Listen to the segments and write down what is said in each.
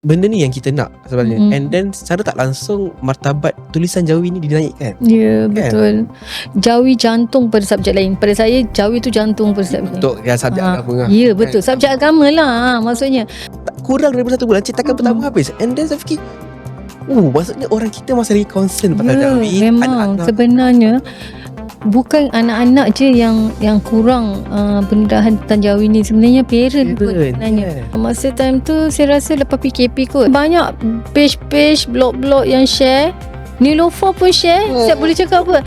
benda ni yang kita nak sebenarnya. And then secara tak langsung martabat tulisan Jawi ni dinaikkan. Ya, betul. Jawi jantung pada subjek lain. Pada saya Jawi tu jantung pada subjek lain. Untuk yang subjek agama lah. Ya, betul. Subjek agama lah maksudnya. Kurang daripada 1 bulan cetakan pertama habis. And then saya fikir, maksudnya orang kita masih lagi concern pasal Jawi. Memang anak-anak. Sebenarnya bukan anak-anak je yang kurang pendedahan tentang Jawi ni. Sebenarnya parent pun sebenarnya. Masa time tu saya rasa lepas PKP kot, banyak page-page, blog-blog yang share. Nilofa pun share. Saya boleh cakap apa,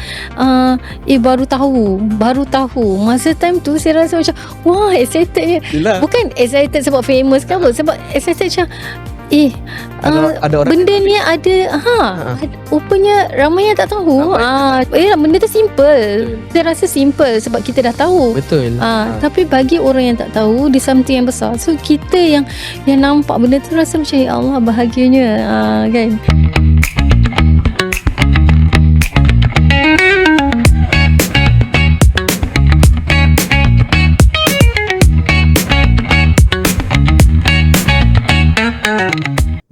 baru tahu. Masa time tu saya rasa macam wah, excitednya. Bukan excited sebab famous ke apa, sebab excited macam ada orang benda ni ada rupanya ramai yang tak tahu. Benda tu simple. Saya rasa simple sebab kita dah tahu. Betul. Tapi bagi orang yang tak tahu, dia something yang besar. So kita yang nampak benda tu rasa macam ya Allah, bahagianya kan.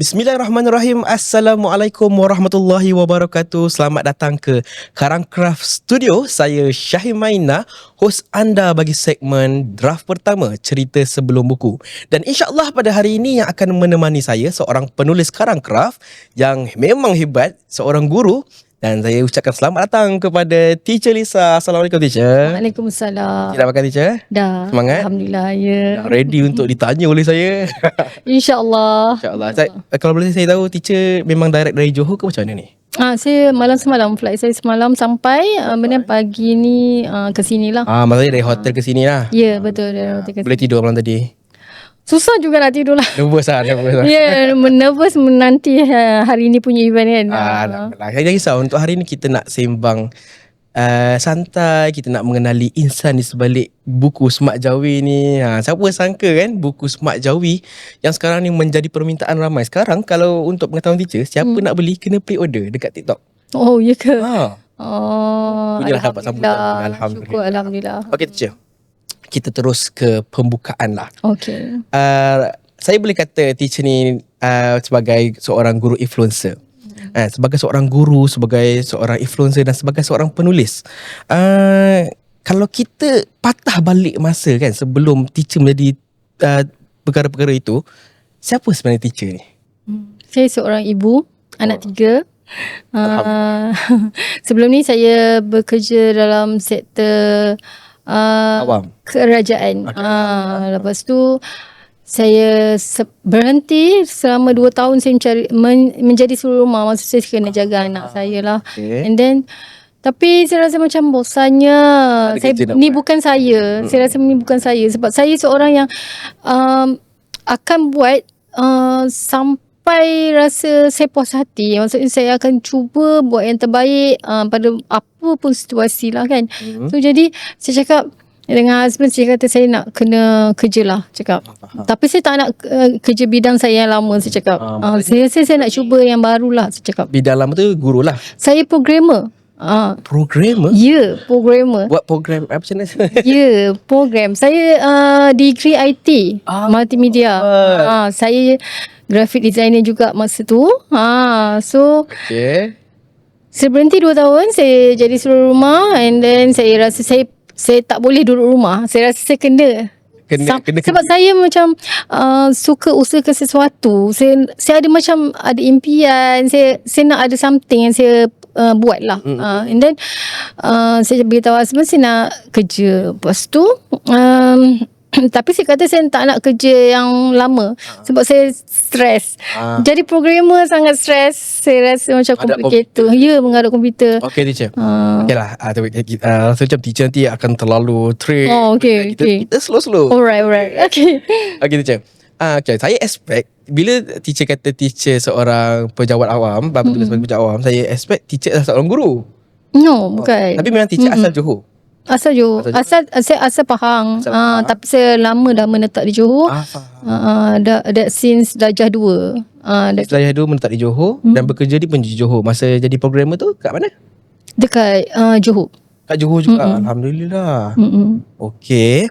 Bismillahirrahmanirrahim. Assalamualaikum warahmatullahi wabarakatuh. Selamat datang ke Karangcraft Studio. Saya Syahim Maina, hos anda bagi segmen draft pertama cerita sebelum buku. Dan insyaAllah pada hari ini yang akan menemani saya seorang penulis Karangcraft yang memang hebat, seorang guru. Dan saya ucapkan selamat datang kepada Teacher Lisa. Assalamualaikum Teacher. Waalaikumsalam. Dah makan Teacher? Dah. Semangat? Alhamdulillah, ya. Dah ready untuk ditanya oleh saya. InsyaAllah. Kalau boleh saya tahu, Teacher memang direct dari Johor ke macam mana ni? Saya malam semalam, flight saya semalam sampai kemudian pagi ni ke sini lah. Maksudnya dari hotel ke sini lah. Ya, betul, dari hotel ke sini. Boleh tidur malam tadi? Susah juga nak tidur lah. Nervous lah. Ya, nervous menanti hari ni punya event kan. Saya risau untuk hari ni kita nak sembang santai, kita nak mengenali insan di sebalik buku Smart Jawi ni. Siapa sangka kan buku Smart Jawi yang sekarang ni menjadi permintaan ramai. Sekarang kalau untuk pengetahuan Teacher, siapa nak beli kena pre-order dekat TikTok. Oh, ya ke? Itulah dapat sambutan. Alhamdulillah. Alhamdulillah. Okey Teacher, kita terus ke pembukaan lah. Okey. Saya boleh kata Teacher ni sebagai seorang guru influencer. Sebagai seorang guru, sebagai seorang influencer dan sebagai seorang penulis. Kalau kita patah balik masa kan, sebelum Teacher menjadi perkara-perkara itu, siapa sebenarnya Teacher ni? Saya seorang ibu, anak 3. Sebelum ni saya bekerja dalam sektor Awam, kerajaan. Lepas tu saya berhenti selama 2 tahun. Saya menjadi suri rumah. Maksud saya kena jaga anak saya lah. And then tapi saya rasa macam bosannya. Ni bukan saya. Saya rasa ni bukan saya. Sebab saya seorang yang akan buat sampai rasa saya puas hati. Maksudnya saya akan cuba buat yang terbaik pada apa pun situasi lah kan. So jadi saya cakap dengan husband, saya kata saya nak kena kerja lah, cakap. Tapi saya tak nak kerja bidang saya yang lama, saya cakap. Saya nak cuba yang baru lah, saya cakap. bidang lama tu guru lah. Saya programmer. Programmer? Ya, programmer. Buat program apa macam mana? Ya, program. Saya degree IT, multimedia. Saya graphic designer juga masa tu. So Okay. saya berhenti 2 tahun, saya jadi suri rumah. And then saya rasa saya tak boleh duduk rumah. Saya rasa saya kena sebab saya macam suka usahakan sesuatu. Saya ada macam ada impian. Saya nak ada something yang saya buat lah. And then saya beritahu husband saya nak kerja. Lepas tu tapi saya kata saya tak nak kerja yang lama sebab saya stres. Jadi programmer sangat stres. Saya rasa macam complicated. Ya, mengadap komputer. Okay Teacher. Okay lah, rasa macam Teacher nanti akan terlalu train. Okay. Kita slow-slow. Alright. Okay. Okay Teacher. Okay, saya expect bila Teacher kata Teacher seorang pejabat awam, sebagai pejabat awam, saya expect Teacher adalah seorang guru. No, bukan. Tapi memang Teacher asal Johor. Asal Johor. Saya asal Pahang. Tapi saya lama dah menetap di Johor. Dah since darjah 2. Darjah 2 menetap di Johor dan bekerja di Penjuru Johor. Masa jadi programmer tu kat mana? Dekat Johor. Kat Johor juga. Alhamdulillah. Okay,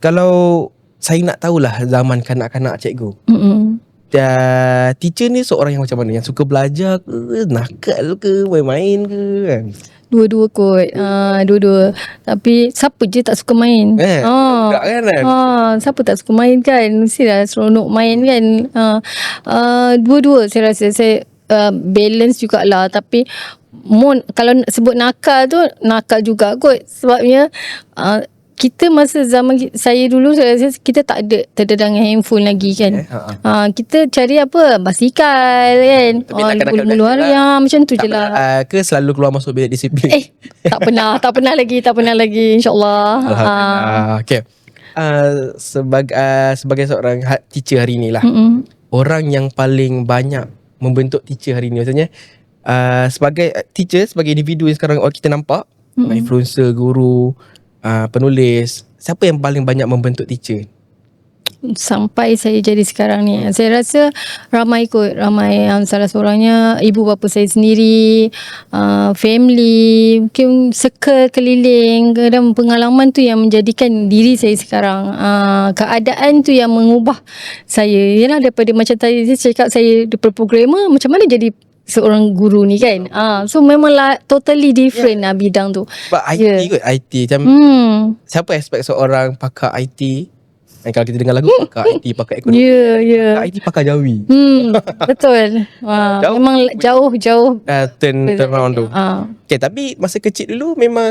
kalau saya nak tahulah zaman kanak-kanak cikgu. teacher ni seorang yang macam mana? Yang suka belajar ke, nakal ke, main-main ke kan? Dua-dua kot. Dua-dua. Tapi siapa je tak suka main? Budak kan? Siapa tak suka main kan? Mestilah seronok main kan. Dua-dua saya rasa. Saya balance jugalah. Tapi kalau nak sebut nakal tu, nakal juga kot. Sebabnya kita masa zaman saya dulu, saya rasa kita tak ada terdedangan handphone lagi kan. Kita cari apa, basikal kan. Mulu hari macam tu je lah. Ke selalu keluar masuk bilik disiplin? Tak pernah lagi, insyaAllah. Alhamdulillah. Okay. Sebagai seorang teacher hari ni lah, orang yang paling banyak membentuk teacher hari ni, maksudnya sebagai teacher, sebagai individu yang sekarang kita nampak, influencer, guru, penulis, siapa yang paling banyak membentuk teacher sampai saya jadi sekarang ni? Saya rasa ramai kot. Salah seorangnya ibu bapa saya sendiri, family, mungkin circle keliling, dan pengalaman tu yang menjadikan diri saya sekarang. Keadaan tu yang mengubah saya. Yalah, daripada macam tadi saya cakap, saya daripada programmer, macam mana jadi seorang guru ni kan. So memanglah totally different lah bidang tu. Sebab IT kot, IT macam siapa expect seorang pakar IT, kalau kita dengar lagu pakar IT, pakar ekonomi, pakar IT, pakar Jawi. Betul. Memang jauh turn around tu. Okay, tapi masa kecil dulu memang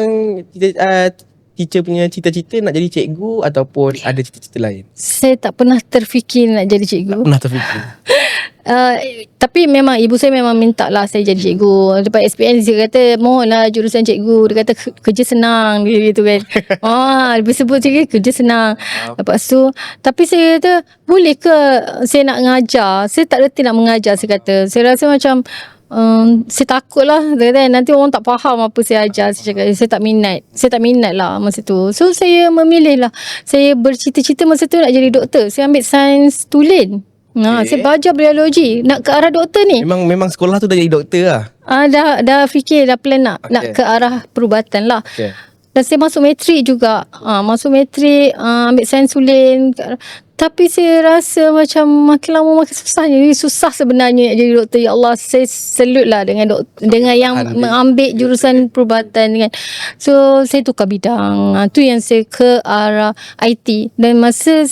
teacher punya cita-cita nak jadi cikgu ataupun ada cita-cita lain? Saya tak pernah terfikir nak jadi cikgu. Tak pernah terfikir. Tapi memang ibu saya memang minta lah saya jadi cikgu. Lepas SPM dia kata mohonlah jurusan cikgu. Dia kata kerja senang gitu kan. Dia sebut cikgu kerja senang. Lepas tu, tapi saya kata boleh ke saya nak mengajar? Saya tak reti nak mengajar, saya kata. Saya rasa macam saya takut lah, nanti orang tak faham apa saya ajar. Saya cakap saya tak minat lah masa tu. So saya memilih lah, saya bercita-cita masa tu nak jadi doktor. Saya ambil sains tulen. Saya belajar biologi, nak ke arah doktor ni. Memang sekolah tu dah jadi doktor lah. Dah fikir, dah plan nak ke arah perubatan lah. Dan saya masuk matrik juga. Ambil sains tulen. Tapi saya rasa macam makin lama makin susah. Jadi susah sebenarnya nak jadi doktor. Ya Allah, saya salute lah dengan yang mengambil jurusan perubatan kan. So saya tukar bidang. Tu yang saya ke arah IT. Dan masa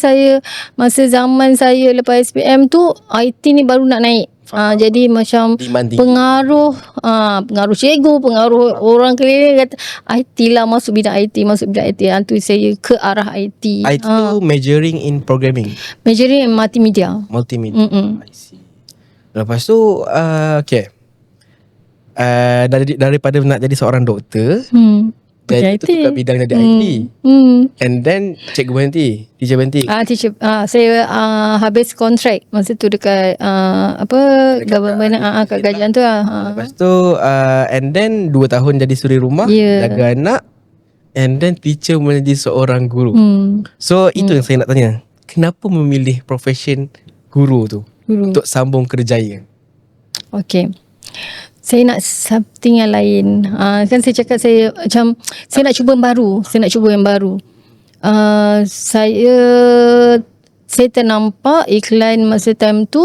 zaman saya lepas SPM tu, IT ni baru nak naik. Jadi macam pengaruh cikgu, pengaruh orang keliling kata IT lah, masuk bidang IT. Tu saya ke arah IT. IT tu majoring in programming, majoring in multimedia. I see. Lepas tu okay, daripada nak jadi seorang doktor, jadi tu tukar bidang jadi IT. And then teacher berhenti. Saya habis kontrak masa tu dekat government kat Gajian tu lah. Lepas tu and then 2 tahun jadi suri rumah, jaga anak, and then teacher menjadi seorang guru. So itu yang saya nak tanya, kenapa memilih profession guru tu untuk sambung kerjaya? Okay, saya nak something yang lain. Kan saya cakap saya macam saya nak cuba yang baru. Saya ternampak iklan masa time tu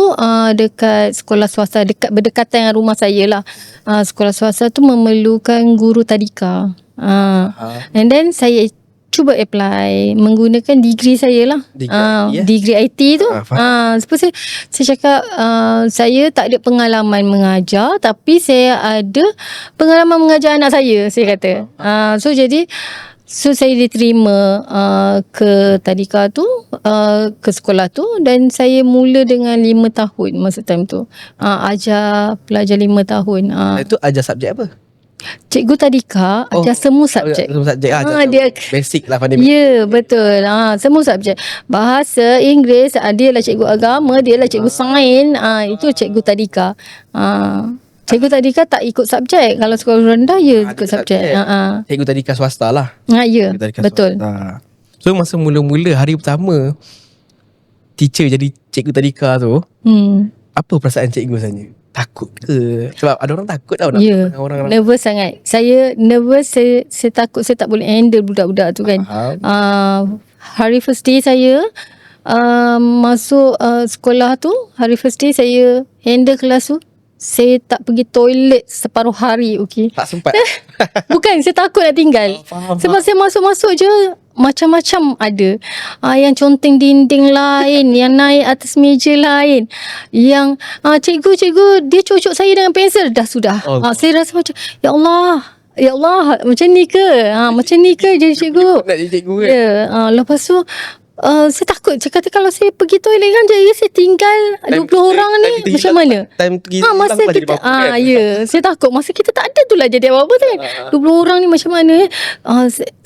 dekat sekolah swasta, berdekatan dengan rumah saya lah. Sekolah swasta tu memerlukan guru tadika. And then saya cuba apply menggunakan degree saya lah. Degree IT tu. Sebab saya cakap saya tak ada pengalaman mengajar, tapi saya ada pengalaman mengajar anak saya kata. So saya diterima ke tadika tu, ke sekolah tu, dan saya mula dengan 5 tahun masa time tu. Ajar pelajar 5 tahun. Itu ajar subjek apa? Cikgu tadika ajar semua subjek. Dia basic lah, pandai. Ya, betul. Semua subjek. Bahasa, Inggeris, dia lah cikgu agama, dia lah cikgu sains. Itu cikgu tadika. Cikgu tadika tak ikut subjek. Kalau sekolah rendah ikut subjek. Cikgu tadika swasta lah. Ya, betul. So masa mula-mula hari pertama teacher jadi cikgu tadika tu, apa perasaan cikgu sebenarnya? Takut ke? Sebab ada orang takut tau nak orang nervous sangat. Saya nervous, saya takut saya tak boleh handle budak-budak tu kan. Hari first day saya masuk sekolah tu, hari first day saya handle kelas tu, saya tak pergi toilet separuh hari, okey. Tak sempat. Bukan, saya takut nak tinggal. Sebab saya masuk-masuk je macam-macam ada. Yang conteng dinding lain, yang naik atas meja lain, yang cikgu dia cucuk saya dengan pensel, dah sudah. Saya rasa macam ya Allah, macam ni ke? Macam ni ke jadi cikgu? Nak jadi cikgu kan? Ya, lepas tu saya takut. Saya kata kalau saya pergi toilet kan, jadi saya tinggal 20 orang ni macam mana? Time pergi masa kita ya, saya takut masa kita tak ada tu lah jadi apa-apa kan. 20 orang ni macam mana?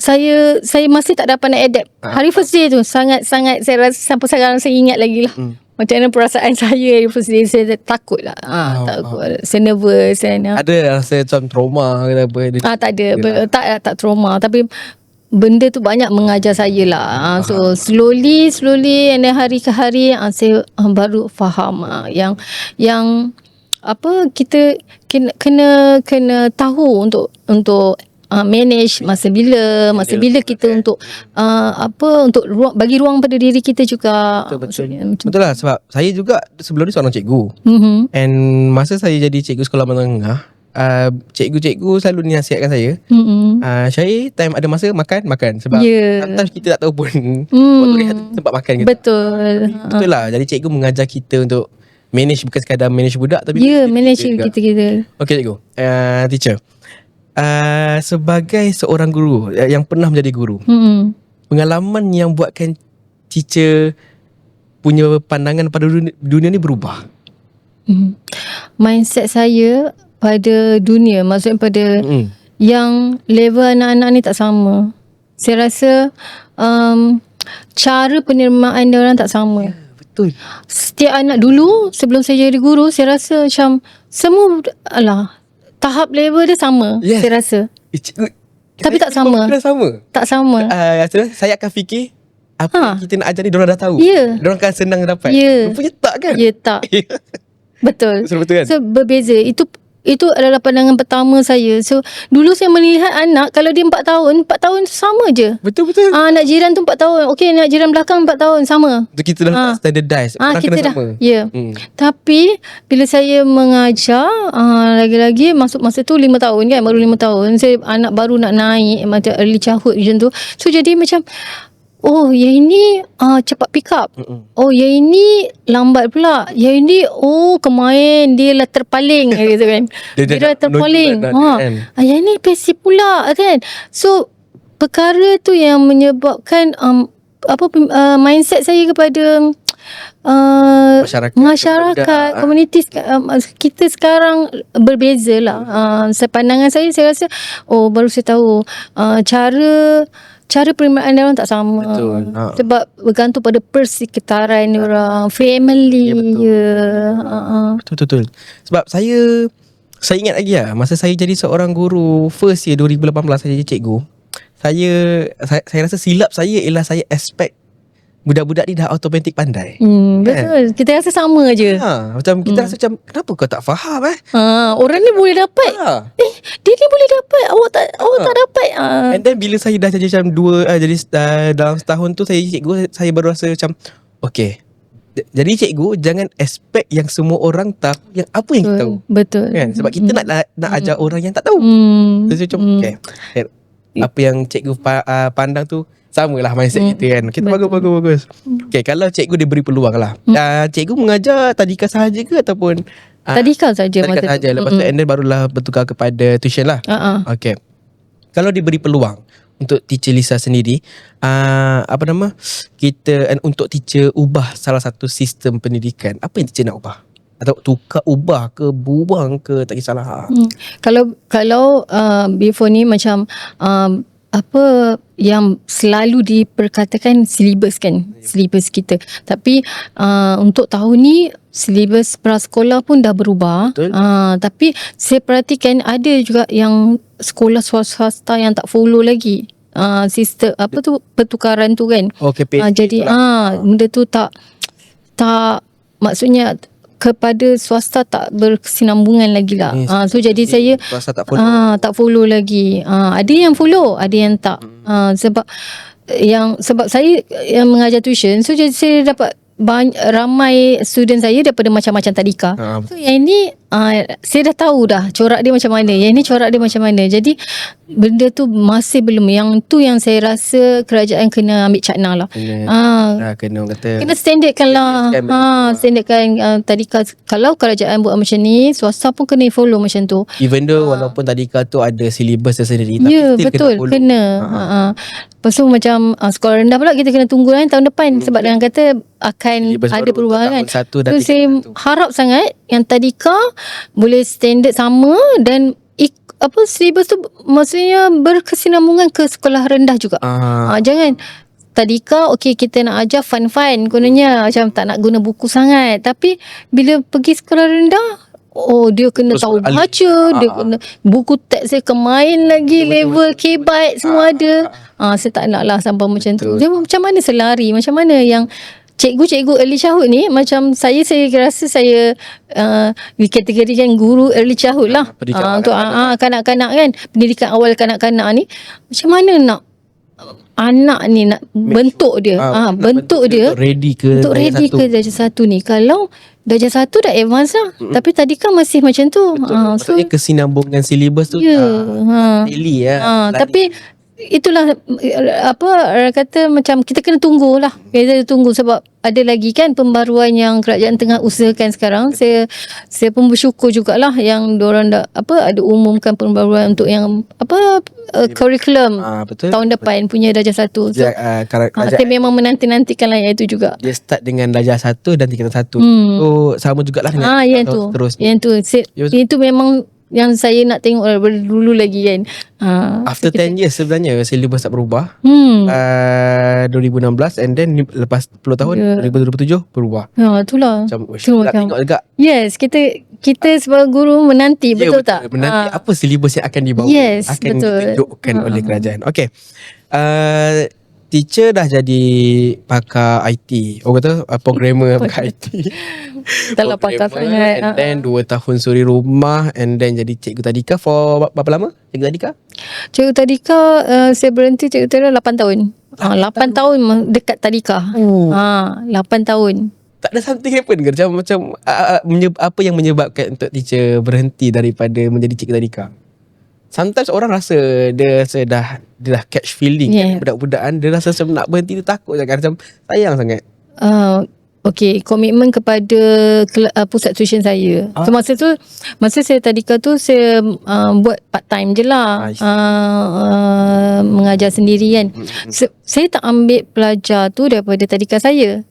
Saya masih tak dapat nak adapt. Hari first day tu sangat-sangat saya rasa sampai sekarang saya ingat lagi lah. Macam mana perasaan saya hari first day. Saya takut lah. Takut. Saya nervous kan. Ada rasa macam trauma ke apa? Tak ada. Tak trauma. Tapi benda tu banyak mengajar saya lah. So slowly and then hari ke hari saya baru faham yang apa kita kena tahu untuk manage masa bila kita untuk untuk bagi ruang pada diri kita juga. Betul lah, sebab saya juga sebelum ni seorang cikgu. And masa saya jadi cikgu sekolah menengah, cikgu-cikgu selalu nasihatkan saya, Syahir, time ada masa makan sebab sometimes kita tak tahu pun waktu rehat tempat makan kita. Betul lah. Jadi cikgu mengajar kita untuk manage, bukan sekadar manage budak, tapi manage kita. Okay cikgu, teacher, sebagai seorang guru yang pernah menjadi guru, pengalaman yang buatkan teacher punya pandangan pada dunia ni berubah. Mindset saya pada dunia, maksudnya pada yang level anak-anak ni tak sama. Saya rasa cara penerimaan dia orang tak sama. Betul. Setiap anak dulu sebelum saya jadi guru, saya rasa macam semua tahap level dia sama. Saya rasa. Tapi tak sama. Tak sama. Saya akan fikir apa yang kita nak ajar ni diorang dah tahu. Diorang akan senang dapat. Rupanya tak kan? Tak. Betul. Betul kan? So berbeza. Itu adalah pandangan pertama saya. So dulu saya melihat anak, kalau dia 4 tahun tu sama je. Betul. Anak jiran tu 4 tahun. Okey, anak jiran belakang 4 tahun sama. Itu kita dah standardize. Kita kena dah sama. Tapi bila saya mengajar, lagi-lagi masuk masa tu 5 tahun kan, baru 5 tahun. Saya anak baru nak naik macam early childhood macam tu. So jadi macam yang ini cepat pick up. Yang ini lambat pula. Yang ini kemain dia lah terpaling gitu kan. Dia dah terpaling. Yang ini pasif pula kan. So perkara tu yang menyebabkan mindset saya kepada masyarakat komuniti kita sekarang berbeza lah. Pandangan saya rasa baru saya tahu cara penerimaan dia orang tak sama. Betul. Sebab bergantung pada persekitaran dia orang, family. Betul. Sebab saya ingat lagi lah, masa saya jadi seorang guru first year 2018 saya jadi cikgu. Saya rasa silap saya ialah saya expect budak-budak ni dah automatik pandai. Betul. Kita rasa sama je. Macam kita rasa macam, kenapa kau tak faham orang ni boleh dapat. Dia ni boleh dapat. Awak tak dapat. And then bila saya dah jadi macam dalam setahun tu saya cikgu, saya baru rasa macam okay, jadi cikgu jangan expect yang semua orang tahu yang apa yang kita tahu. Betul. Kan? Sebab kita nak ajar orang yang tak tahu. Jadi macam okay, apa yang cikgu pandang tu samalah mindset kita kan. Kita bagus. Okay, kalau cikgu diberi peluang lah, cikgu mengajar tadika sahaja ke ataupun tadika saja masa tu. Lepas tu and then barulah bertukar kepada tuition lah. Okay, kalau diberi peluang untuk teacher Lisa sendiri, kita untuk teacher ubah salah satu sistem pendidikan, apa yang teacher nak ubah? Atau ubah ke, buang ke, tak kisahlah. Kalau before ni macam apa yang selalu diperkatakan silibus kan, silibus kita. Tapi untuk tahun ni silibus prasekolah pun dah berubah. Tapi saya perhatikan ada juga yang sekolah swasta yang tak follow lagi sistem pertukaran tu kan. Jadi benda tu tak maksudnya kepada swasta tak berkesinambungan lagi lah. So jadi saya tak follow lagi. Ada yang follow, ada yang tak. Sebab yang sebab saya yang mengajar tuition, so jadi saya dapat ramai student saya daripada macam-macam tadika. So yang ini saya dah tahu dah corak dia macam mana, yang ini corak dia macam mana. Jadi benda tu masih belum, yang tu yang saya rasa kerajaan kena ambil cakna lah. Kena orang kata kena standardkan lah. Standardkan tadika. Kalau kerajaan buat macam ni, swasta pun kena follow macam tu. Even though walaupun tadika tu ada silibus tersendiri, tapi ya, still betul, kena. Lepas tu macam sekolah rendah pula kita kena tunggu tahun depan, sebab dengan kata akan ada perubahan kan. So saya harap sangat yang tadika boleh standard sama, dan silibus tu maksudnya berkesinambungan ke sekolah rendah juga. Jangan tadika kita nak ajar fun-fun kononnya, macam tak nak guna buku sangat, tapi bila pergi sekolah rendah, dia kena tahu baca, dia kena buku teks saya kemain lagi, level K-byte semua ada. Saya tak nak lah sampai macam tu. Dia macam mana selari, macam mana yang cikgu-cikgu early childhood ni, macam saya rasa saya dikategorikan guru early childhood lah. Untuk kanak-kanak kan, pendidikan awal kanak-kanak ni, macam mana nak anak ni nak bentuk dia, bentuk dia ready ke darjah 1 ni. Kalau darjah 1 dah advance lah, tapi tadi kan masih macam tu. Maksudnya kesinambungan silibus tu daily tapi itulah orang kata macam kita kena tunggu lah. Kita tunggu sebab ada lagi kan pembaruan yang kerajaan tengah usahakan sekarang. Saya pun bersyukur jugalah yang diorang ada umumkan pembaruan untuk yang kurikulum tahun depan punya darjah 1. So, saya memang menanti-nantikan lah yang itu juga. Dia start dengan darjah 1 dan tingkatan 1. So sama jugalah dengan yang tu. Itu memang yang saya nak tengok dulu lagi kan. After 10 years sebenarnya silibus tak berubah. 2016 and then lepas 10 tahun 2027 berubah. Itulah. Macam nak tengok juga. Yes, kita sebagai guru menanti, betul tak? Menanti apa silibus yang akan dibawa, akan ditunjukkan oleh kerajaan. Okay. Teacher dah jadi pakar IT. Orang kata programmer pakar IT. Dalam pakar sangat. And then 2 tahun suri rumah, and then jadi cikgu tadika for berapa lama? Cikgu tadika? Cikgu tadika saya berhenti cikgu tadika 8 tahun. 8 tahun dekat tadika. 8 tahun. Tak ada something happen ke? Macam apa yang menyebabkan untuk teacher berhenti daripada menjadi cikgu tadika? Sometimes orang rasa dia dah catch feeling kan, budak-budakan dia rasa macam nak berhenti, dia takut sangat, macam sayang sangat. Komitmen kepada pusat tuition saya. So masa saya tadika tu saya buat part time je lah. Mengajar sendiri kan. Saya tak ambil pelajar tu daripada tadika saya.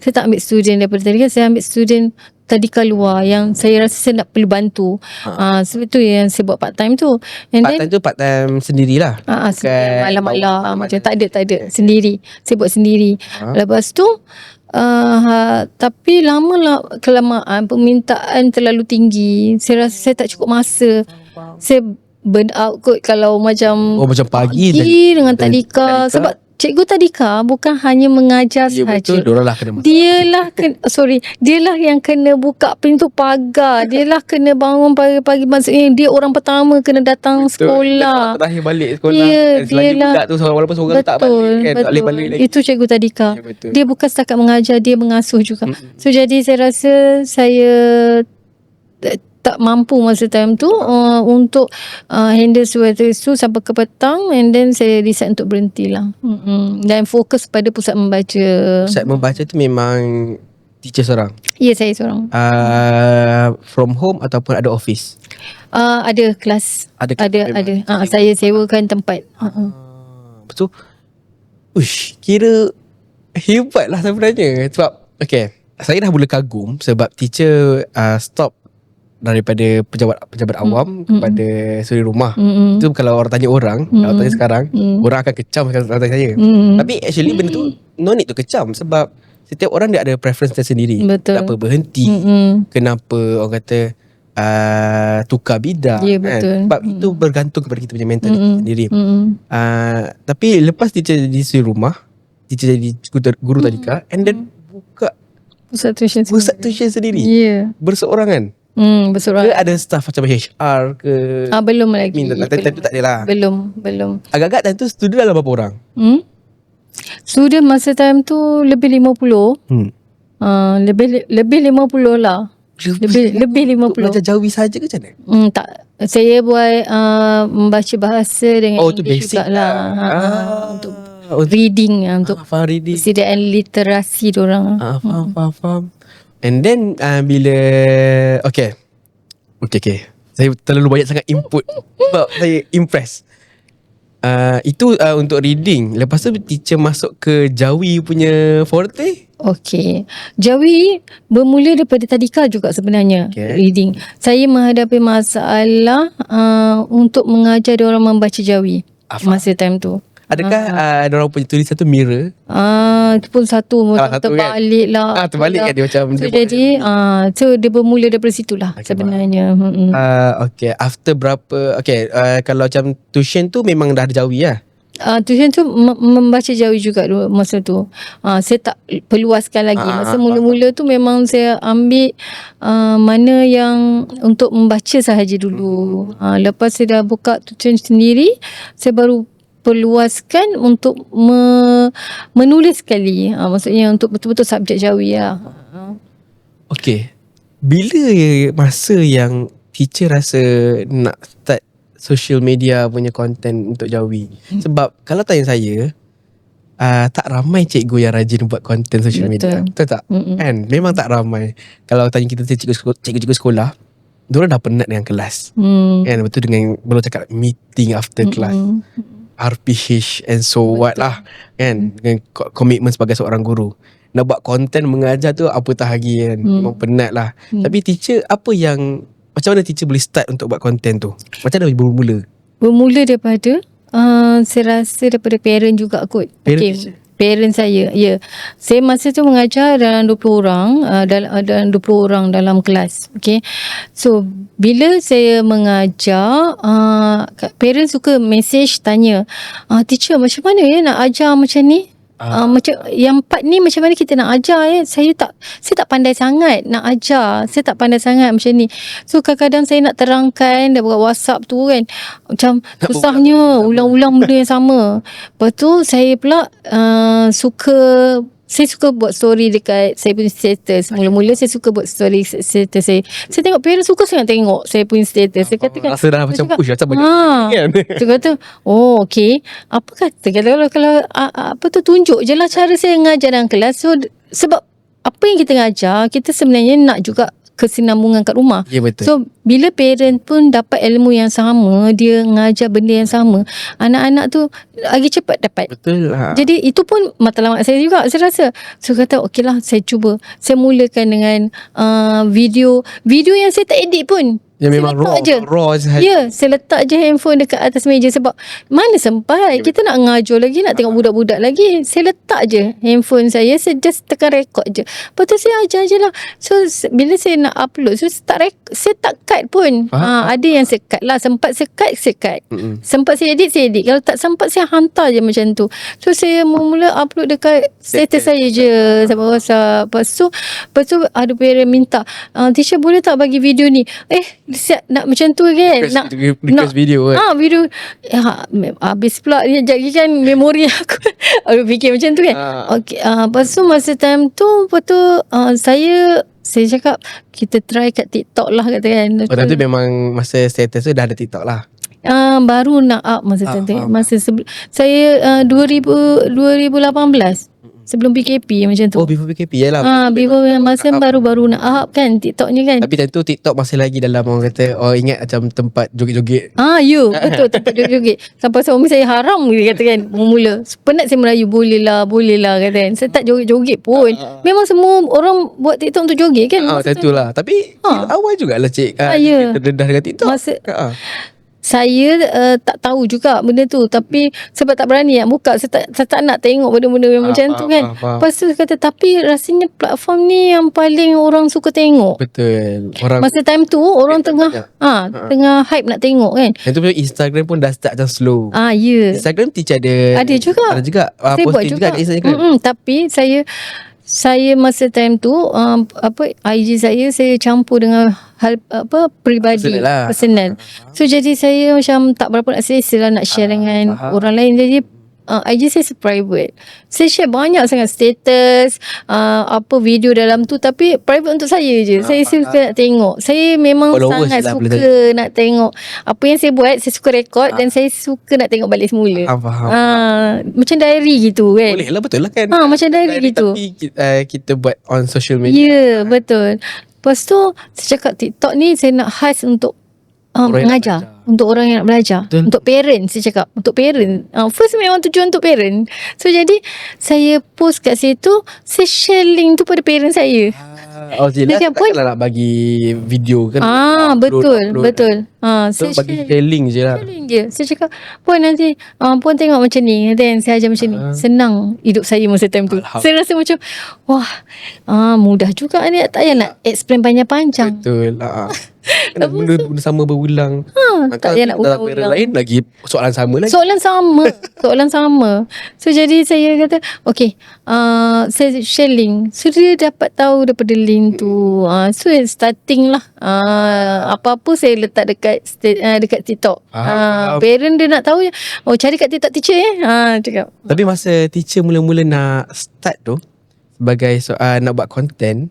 Saya tak ambil student daripada tadika, saya ambil student tadika luar yang saya rasa saya nak perlu bantu. Sebab tu yang saya buat part time tu. Part time sendirilah. Malam-malam macam tak ada sendiri. Saya buat sendiri. Lepas tu tapi lama kelamaan permintaan terlalu tinggi. Saya rasa saya tak cukup masa. Saya burn out kot kalau macam pagi dengan tadika. Sebab cikgu tadika bukan hanya mengajar sahaja. Betul, dioranglah kena dialah yang kena buka pintu pagar. Dialah kena bangun pagi-pagi. Maksudnya dia orang pertama kena datang sekolah. Terakhir balik sekolah. Selagi budak tu walaupun seorang tak balik kan, tak boleh balik lagi. Itu cikgu tadika. Dia bukan setakat mengajar, dia mengasuh juga. So jadi saya rasa saya tak mampu masa time tu untuk handle sesuatu itu sampai ke petang, and then saya decide untuk berhenti lah. Dan fokus pada pusat membaca. Pusat membaca tu memang teacher seorang? Ya, saya seorang. From home ataupun ada office? Ada kelas. Ada. Saya sewakan tempat. Betul. Kira hebat lah sebenarnya. Sebab saya dah mula kagum sebab teacher stop daripada pejabat awam kepada suri rumah. Itu kalau orang tanya kalau tanya sekarang, orang akan kecam kalau tanya saya. Tapi actually benda tu no need to kecam, sebab setiap orang dia ada preference tersendiri. Betul. Kenapa berhenti, kenapa orang kata tukar bidang, kan? Sebab itu bergantung kepada kita punya mental sendiri. Tapi lepas teacher jadi suri rumah, teacher jadi guru tadika, and then buka pusat tuition sendiri. Berseorangan. Berseorang. Ke ada staff macam HR ke? Belum lagi. Time tu tak ada lah. Belum. Agak-agak time tu student dalam berapa orang? Student masa time tu lebih 50. Lebih 50 lah. Lebih 50. Belajar Jawi saja ke macam mana? Tak. Saya buat membaca bahasa dengan Oh, tu English basic jugalah. Untuk reading, untuk faham reading. persediaan literasi diorang. Faham. And then bila Okay. Saya terlalu banyak sangat input sebab saya impress. Itu untuk reading. Lepas tu teacher masuk ke Jawi punya forte. Okey. Jawi bermula daripada tadika juga sebenarnya, reading. Saya menghadapi masalah untuk mengajar diorang membaca Jawi masa time tu. Adakah diorang punya tulisan tu mirror? Itu pun satu terbalik kan? Lah. Terbalik kan dia macam so, jadi so dia bermula daripada situlah sebenarnya. Okay. After berapa kalau macam tuition tu memang dah ada Jawi lah. Tuition tu membaca Jawi juga masa tu. Saya tak perluaskan lagi. Masa mula-mula tu memang saya ambil mana yang untuk membaca sahaja dulu. Lepas saya dah buka tuition sendiri, saya baru perluaskan untuk menulis sekali. Maksudnya untuk betul-betul subjek Jawi lah. Okay. Bila masa yang teacher rasa nak start social media punya content untuk Jawi? Sebab kalau tanya saya, tak ramai cikgu yang rajin buat content social media. Betul tak? Kan? Memang tak ramai. Kalau tanya kita cikgu-cikgu sekolah, diorang dah penat dengan kelas. Kan? Betul, dengan belum cakap meeting after class. RPH and so what lah. Kan? Dengan komitmen sebagai seorang guru. Nak buat content mengajar tu apatah lagi kan. Memang penat lah. Tapi teacher macam mana teacher boleh start untuk buat content tu? Macam mana bermula? Bermula daripada saya rasa daripada parent juga kot. Parent saya. Ya. Saya masa tu mengajar dalam 20 orang, dalam 20 orang dalam kelas. Okay. So bila saya mengajar, parent suka message tanya, teacher macam mana ya nak ajar macam ni? Macam yang part ni macam mana kita nak ajar saya tak pandai sangat nak ajar. Saya tak pandai sangat macam ni. So kadang-kadang saya nak terangkan dekat WhatsApp tu kan, macam susahnya ulang-ulang benda yang sama. Lepas tu saya pula saya suka buat story dekat saya punya status. Mula-mula saya suka buat story status saya. Saya tengok parents suka sangat tengok saya punya status. Saya kata rasa dah macam push macam banyak kan. Saya kata, okey. Apa kata kalau apa tu, tunjuk je lah cara saya mengajar dalam kelas. So sebab apa yang kita ngajar, kita sebenarnya nak juga kesinambungan kat rumah. Ya, betul. So bila parent pun dapat ilmu yang sama, dia ngajar benda yang sama, anak-anak tu lagi cepat dapat. Betul lah. Jadi itu pun matlamat saya juga, saya rasa. So kata okey lah, saya cuba. Saya mulakan dengan video yang saya tak edit pun. Yang memang raw sahaja. Ya, saya letak je handphone dekat atas meja sebab mana sempat kita nak ngajar lagi, nak tengok budak-budak lagi. Saya letak je handphone saya just tekan record je. Lepas tu saya ajar je lah. So bila saya nak upload, so saya tak cut pun. Ada yang saya cut lah. Sempat saya cut. Sempat saya edit. Kalau tak sempat saya hantar je macam tu. So saya mula upload dekat status saya je sama WhatsApp. Lepas tu ada parent minta, teacher boleh tak bagi video ni? Siap nak macam tu kan, request video kan. Video habis pula dia jadi kan memori aku. Aku fikir macam tu kan. Okey, lepas tu masa time tu, lepas tu saya cakap kita try kat TikTok lah kata kan. Nanti memang masa status tu dah ada TikTok lah. Baru nak up masa saya 2018 sebelum PKP macam tu. Oh, before PKP lah. Before masa baru nak up kan TikTok ni kan. Tapi tentu TikTok masih lagi dalam orang kata, ingat macam tempat joget-joget. Betul, tempat joget-joget. Sampai suami saya haram dia kata kan. Mula penat saya merayu, boleh lah kata kan. Saya tak joget-joget pun. Memang semua orang buat TikTok untuk joget kan. Tentulah. Tapi awal jugalah cik terdedah dengan TikTok. Saya tak tahu juga benda tu, tapi sebab tak berani nak buka, saya tak nak tengok benda-benda macam tu kan. Lepas tu kata, tapi rasanya platform ni yang paling orang suka tengok. Betul. Masa time tu orang tengah hype nak tengok kan. Yang tu Instagram pun dah start macam slow. Instagram teacher ada juga. Saya buat juga. Tapi saya masa time tu IG saya campur dengan hal peribadi, personal. So jadi saya macam tak berapa nak selesa lah nak share dengan orang lain. Jadi IG saya private. Saya share banyak sangat status, apa video dalam tu, tapi private untuk saya je. Saya suka nak tengok. Saya memang Followers sangat lah suka nak tengok apa yang saya buat. Saya suka rekod dan saya suka nak tengok balik semula. Faham. Macam diary gitu kan. Boleh lah, betul lah kan. Macam diary gitu. Tapi kita buat on social Ya, media. betul. Lepas tu saya cakap TikTok ni saya nak khas untuk Orang yang nak mengajar, untuk orang yang nak belajar. Betul. Untuk parent, saya cakap untuk parent. First memang tujuan untuk parent. So jadi saya post kat situ, saya share link tu pada parent saya. Jelas Dia pun- takkanlah nak bagi video kan. Betul. So Saya bagi share link je lah. link je. Saya cakap, puan nanti puan tengok macam ni, then saya ajar macam ni. Senang hidup saya masa time tu. Saya rasa macam wah, mudah juga ni, tak payah nak explain panjang-panjang. Betul. Kan benda sama berulang. Tak payah nak dalam parent ulang. lain lagi soalan sama lagi. Soalan sama. So jadi saya kata okay, saya share link. So dia dapat tahu daripada link tu. So starting lah, apa-apa saya letak dekat TikTok. Parent dia nak tahu, cari kat TikTok teacher cakap. Tapi masa teacher mula-mula nak start tu sebagai nak buat content,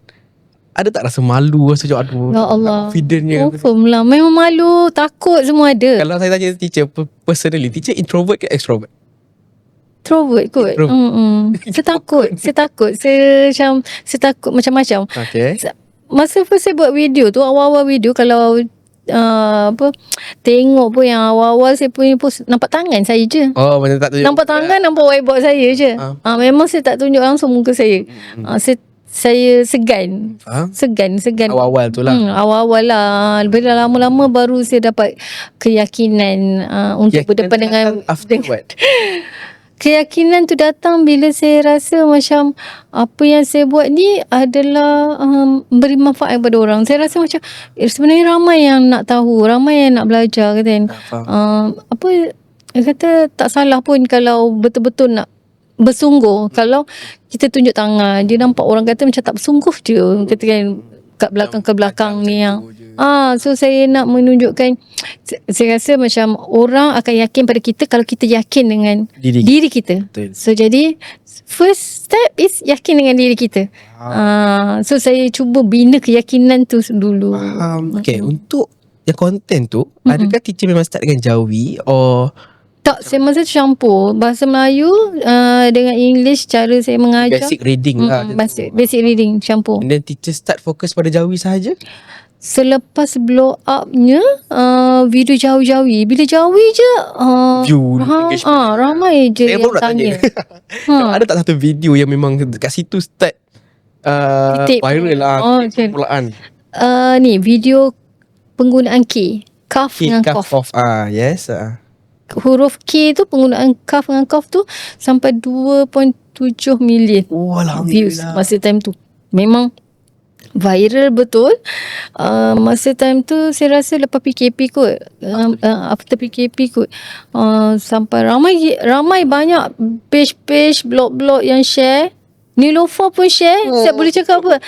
ada tak rasa malu, rasa macam aduh, Ya Allah, confidentnya? confirm lah. Memang malu, takut semua ada. Kalau saya tanya teacher personally, teacher introvert ke extrovert? Introvert kot. Saya takut. Saya takut macam-macam. Okay. Masa first saya buat video tu, awal-awal video, kalau tengok pun yang awal-awal saya punya post, nampak tangan saya je. Macam tak tunjuk. Nampak tangan, nampak whiteboard saya je. Memang saya tak tunjuk langsung muka saya. Saya segan. Segan. Awal-awal tu lah. Awal-awal lah. Bila lama-lama baru saya dapat keyakinan untuk berdepan dengan after what? Keyakinan tu datang bila saya rasa macam apa yang saya buat ni adalah beri manfaat kepada orang. Saya rasa macam sebenarnya ramai yang nak tahu, ramai yang nak belajar kan. Kata tak salah pun kalau betul-betul nak bersungguh. Kalau kita tunjuk tangan, dia nampak orang kata macam tak bersungguh je. Kata kan kat belakang ni yang so saya nak menunjukkan, saya rasa macam orang akan yakin pada kita kalau kita yakin dengan diri kita. Betul. So jadi first step is yakin dengan diri kita. So saya cuba bina keyakinan tu dulu. Okay, untuk yang konten tu, adakah teacher memang start dengan Jawi or tak, saya masa tu campur bahasa Melayu dengan English, cara saya mengajar. basic reading lah? Basic reading campur. And then teacher start fokus pada Jawi sahaja? Selepas blow upnya video Jawi. Bila Jawi je View, engagement. ramai je Saya yang baru nak tanya. Ada tak satu video yang memang kat situ start Titik. viral lah, Okay. permulaan? Ni video penggunaan K, kaf dengan Cut kof. off. Yes. Huruf K tu, penggunaan kaf dengan kof tu sampai 2.7 million views Alhamdulillah. masa time tu. Memang viral betul. Masa time tu saya rasa lepas PKP kot, after PKP kot, sampai ramai banyak page-page, blog-blog yang share. Nilofa pun share. Saya boleh cakap apa,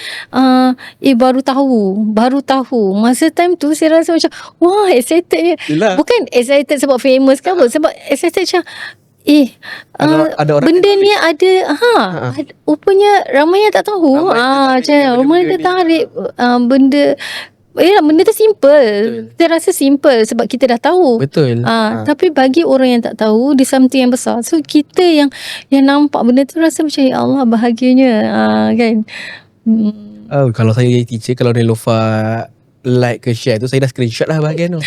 baru tahu. Masa time tu saya rasa macam wah, excited je. Yelah. Bukan excited sebab famous ke apa, sebab excited macam ada orang benda ni ada rupanya ramai yang tak tahu. Ramai Macam ramai benda-benda tertarik benda. Benda tu simple. Kita rasa simple sebab kita dah tahu. Betul. Tapi bagi orang yang tak tahu, dia something yang besar. So kita yang nampak benda tu rasa macam ya Allah, bahagianya kan. Kalau saya jadi teacher, kalau Nilofa like ke share tu, saya dah screenshot lah bahagian tu.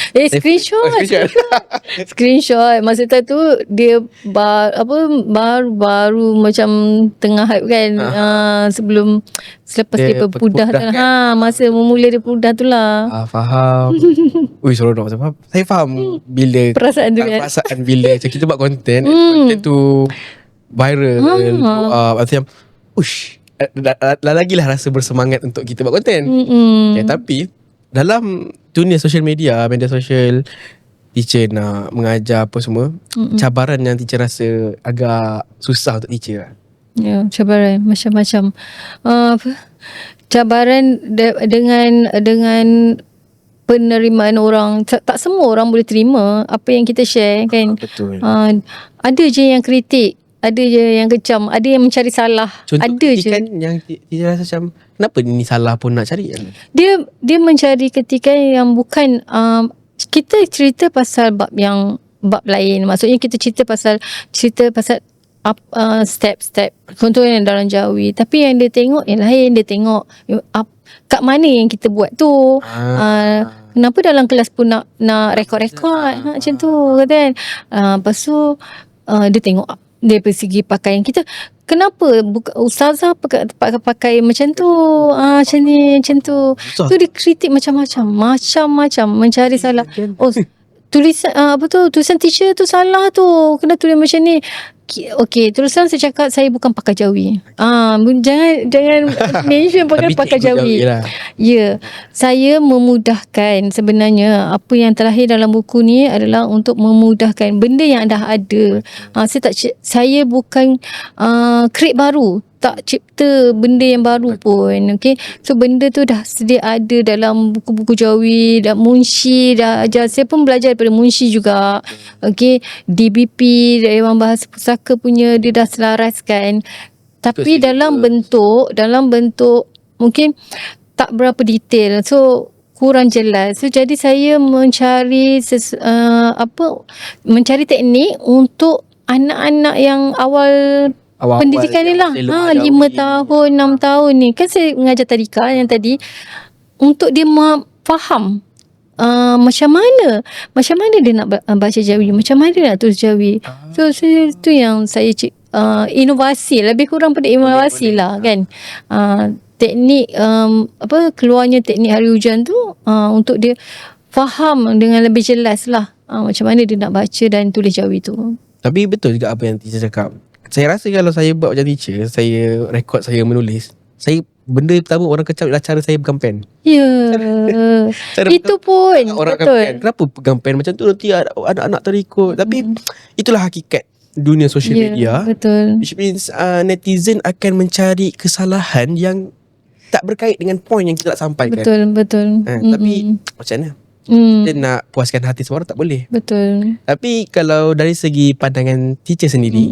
Screenshot. Masa tu dia baru macam tengah hype kan. Selepas dia berpudah tu. Masa memula dia pudah tu lah. Faham. Ui, seronok. Saya faham bila Perasaan tu kan. perasaan bila macam kita buat konten, konten tu viral, macam ush, lagi lah rasa bersemangat untuk kita buat konten. Okay, tapi dalam dunia social media, media sosial, teacher nak mengajar apa semua, cabaran yang teacher rasa agak susah untuk teacher lah. Ya, cabaran macam-macam. Cabaran dengan penerimaan orang. Tak semua orang boleh terima apa yang kita share kan. Betul. Ada je yang kritik, ada je yang kecam, ada yang mencari salah. Contoh ada je kritikan yang dia rasa macam kenapa ni salah pun nak cari kan? dia mencari kritikan yang bukan kita cerita pasal bab lain. Maksudnya kita cerita pasal step-step contohnya dalam Jawi, tapi yang dia tengok yang lain. Dia tengok kat mana yang kita buat tu. Kenapa dalam kelas pun nak rekod-rekod macam tu kan. Lepas tu dia tengok dari segi pakaian kita, kenapa ustazah pakai macam tu, macam ni, macam tu. Tu dia kritik macam-macam mencari salah. Tulisan teacher tu salah tu, kena tulis macam ni. Okey, terus terang saya cakap saya bukan pakar Jawi. Jangan mention pakar Jawi. Ya, saya memudahkan sebenarnya. Apa yang terlahir dalam buku ni adalah untuk memudahkan benda yang dah ada. Saya bukan create baru, tak cipta benda yang baru pun. Okay, so benda tu dah sedia ada dalam buku-buku Jawi. Dah Munshi dah ajar. Saya pun belajar daripada Munshi juga. Okay, DBP, Dewan Bahasa Pusaka punya, dia dah selaraskan. Tapi dalam bentuk mungkin tak berapa detail, so kurang jelas. So jadi saya mencari mencari teknik untuk anak-anak yang awal pendidikan ni lah, 5 tahun 6 tahun ni. Kan saya mengajar tadika yang tadi, untuk dia faham macam mana dia nak baca Jawi, macam mana dia nak tulis Jawi. So itu yang saya inovasi, lebih kurang pada inovasi lah kan. Teknik keluarnya teknik hari hujan tu untuk dia faham dengan lebih jelas lah macam mana dia nak baca dan tulis Jawi tu. Tapi betul juga apa yang teacher cakap. Saya rasa kalau saya buat macam teacher, saya rekod saya menulis, benda pertama orang kecam adalah cara saya pegang pen. Ya. Itu pun orang betul. Pen. Kenapa pegang pen macam tu, nanti anak-anak terikut. Tapi itulah hakikat dunia social media. Betul. Which means netizen akan mencari kesalahan yang tak berkait dengan point yang kita nak sampaikan. Betul. Tapi macam mana? Kita nak puaskan hati semua orang tak boleh. Betul. Tapi kalau dari segi pandangan teacher sendiri,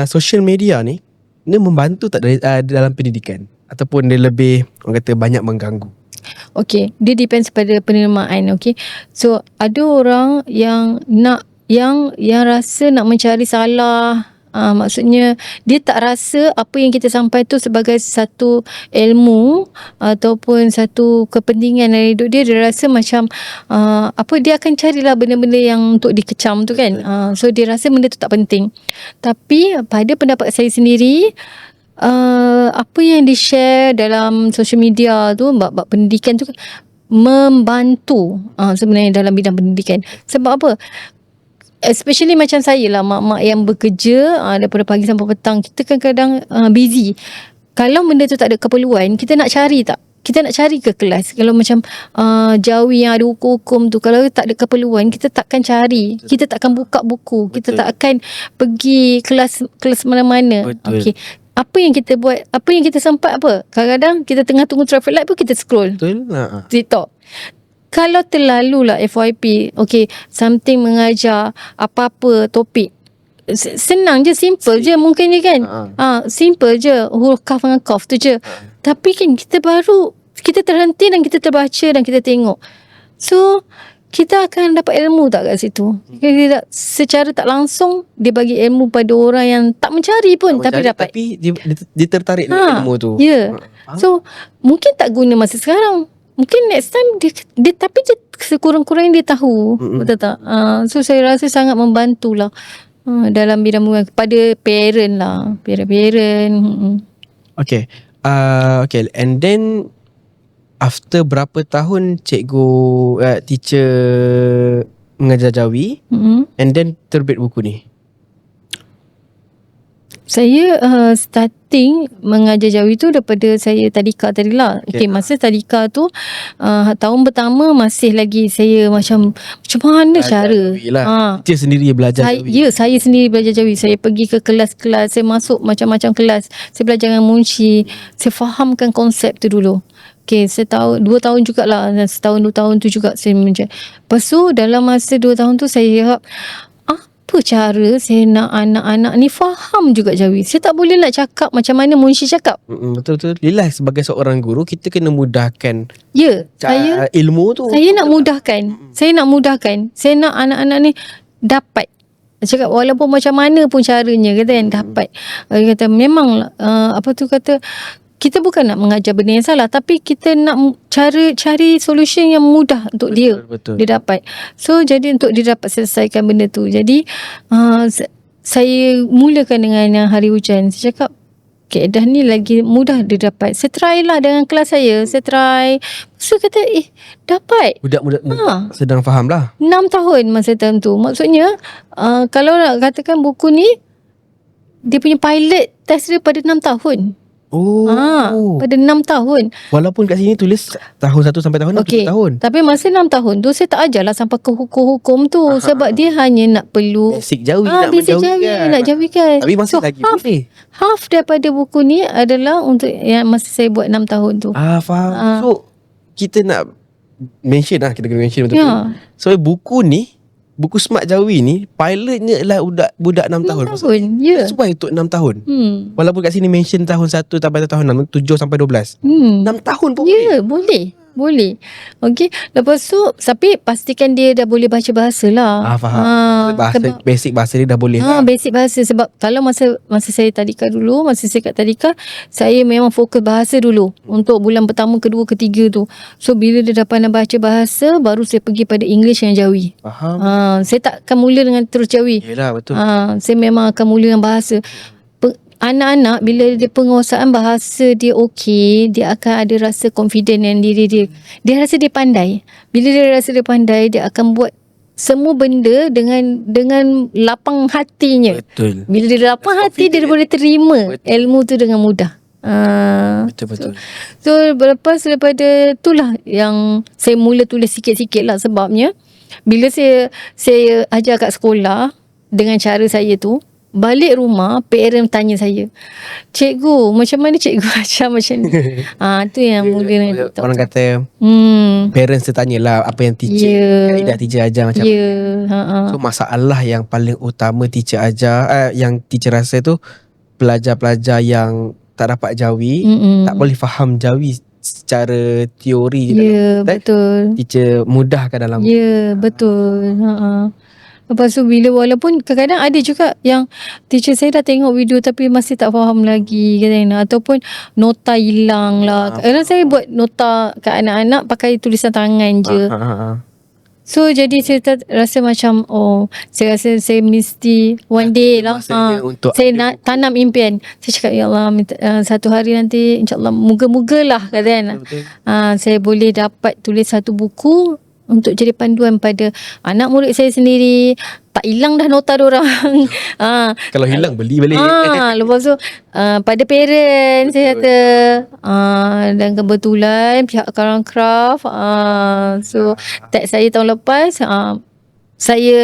social media ni dia membantu tak dalam pendidikan, ataupun dia lebih orang kata banyak mengganggu? Okay, dia depends pada penerimaan. Okay, so ada orang yang rasa nak mencari salah. Maksudnya dia tak rasa apa yang kita sampai tu sebagai satu ilmu ataupun satu kepentingan dari hidup dia. Dia rasa macam dia akan carilah benda-benda yang untuk dikecam tu kan. So dia rasa benda tu tak penting. Tapi pada pendapat saya sendiri, apa yang di share dalam social media tu bab pendidikan tu membantu sebenarnya dalam bidang pendidikan. Sebab apa? Especially macam saya lah, mak-mak yang bekerja daripada pagi sampai petang. Kita kan kadang busy. Kalau benda tu tak ada keperluan, kita nak cari tak? Kita nak cari ke kelas. Kalau macam Jawi yang ada hukum-hukum tu, kalau tak ada keperluan, kita takkan cari. Kita takkan buka buku. Kita tak akan pergi kelas mana-mana. Okay. Apa yang kita buat, apa yang kita sempat apa? Kadang-kadang kita tengah tunggu traffic light pun kita scroll TikTok. Kalau terlalu lah FYP, okay, something mengajar apa-apa topik, senang je, simple je mungkin je kan. Simple je, huruf kaf dengan kaf tu je. Tapi kan kita terhenti dan kita terbaca dan kita tengok. So kita akan dapat ilmu tak kat situ. Secara tak langsung dia bagi ilmu pada orang yang tak mencari pun, tapi dapat. Tapi dia tertarik dengan ilmu tu. Ya. So mungkin tak guna masa sekarang, mungkin next time dia tapi dia sekurang-kurangnya dia tahu. Betul tak? So saya rasa sangat membantulah dalam bidang kepada parent lah, parent. Okay. Okay, and then after berapa tahun teacher mengajar Jawi, and then terbit buku ni? Saya starting mengajar Jawi tu daripada saya tadika tadi lah. Okay, masa tadika tu tahun pertama masih lagi saya macam mana cara. Teacher sendiri belajar Jawi. Ya, saya sendiri belajar Jawi. Saya pergi ke kelas-kelas, saya masuk macam-macam kelas. Saya belajar dengan Munshi. Saya fahamkan konsep tu dulu. Okay, setahun, 2 tahun jugalah. Setahun 2 tahun tu juga saya mengajar. Lepas tu dalam masa 2 tahun tu saya harap apa cara saya nak anak-anak ni faham juga Jawi. Saya tak boleh lah cakap macam mana Munshi cakap. Betul-betul. Yelah, sebagai seorang guru kita kena mudahkan saya ilmu tu. Saya nak mudahkan. Saya nak anak-anak ni dapat. Cakap walaupun macam mana pun caranya kata kan dapat. Dia kata memang kita bukan nak mengajar benda yang salah, tapi kita nak cari solution yang mudah untuk Betul. dia dapat. So jadi untuk dia dapat selesaikan benda tu. Jadi saya mulakan dengan yang hari hujan. Saya cakap keadaan ni lagi mudah dia dapat. Saya try lah dengan kelas saya. Saya try. So kata dapat. Budak-budak sedang faham lah. 6 tahun masa time tu. Maksudnya kalau nak katakan buku ni dia punya pilot test dia pada 6 tahun. Pada 6 tahun. Walaupun kat sini tulis tahun 1 sampai tahun 7 tahun. Tapi masa 6 tahun tu saya tak ajarlah sampai ke hukum-hukum tu. Sebab dia hanya nak perlu basic Jawi, basic Jawi nak jawikan. Tapi masih lagi boleh. Half daripada buku ni adalah untuk yang masa saya buat 6 tahun tu. Faham. So kita nak mention lah, kita kena mention betul-betul. So buku Smart Jawi ni pilotnya adalah budak 6 tahun. 6 tahun. Ya. Sesuai untuk 6 tahun. Walaupun kat sini mention tahun 1 sampai tahun 6, 7 sampai 12. 6 tahun pun boleh. Okey. Lepas tu tapi pastikan dia dah boleh baca bahasa lah. Faham. Basic bahasa dia dah boleh lah. Basic bahasa. Sebab kalau masa saya tadika dulu, masa saya kat tadika, saya memang fokus bahasa dulu untuk bulan pertama, kedua, ketiga tu. So bila dia dah pandai baca bahasa, baru saya pergi pada English yang Jawi. Faham. Saya tak akan mula dengan terus Jawi. Yelah, betul. Saya memang akan mula dengan bahasa. Anak-anak bila dia penguasaan bahasa dia okey, dia akan ada rasa confident dengan diri dia. Dia rasa dia pandai. Bila dia rasa dia pandai, dia akan buat semua benda dengan lapang hatinya. Betul. Bila dia lapang hati, dia boleh terima ilmu tu dengan mudah. Betul. So lepas daripada itulah yang saya mula tulis sikit-sikit lah. Sebabnya bila saya ajar kat sekolah dengan cara saya tu, balik rumah parent tanya saya, cikgu macam mana cikgu ajar macam ni. Tu yang mula orang kata parents tertanya lah apa yang teacher ajar macam mana. So masalah yang paling utama teacher ajar yang teacher rasa tu, pelajar-pelajar yang tak dapat Jawi, tak boleh faham Jawi secara teori. Betul. Teacher mudahkan dalam betul. Lepas tu walaupun kadang-kadang ada juga yang teacher saya dah tengok video tapi masih tak faham lagi katanya, ataupun nota hilang lah. Kadang saya buat nota kat anak-anak pakai tulisan tangan je. So jadi saya rasa macam saya rasa saya mesti one day lah saya nak tanam impian. Saya cakap ya Allah, satu hari nanti insyaAllah moga-moga lah katanya saya boleh dapat tulis satu buku untuk jadi panduan pada anak murid saya sendiri. Tak hilang dah nota diorang. Kalau hilang beli balik. Lepas tu pada parent saya kata dan kebetulan pihak Karang Craft so tag saya tahun lepas, saya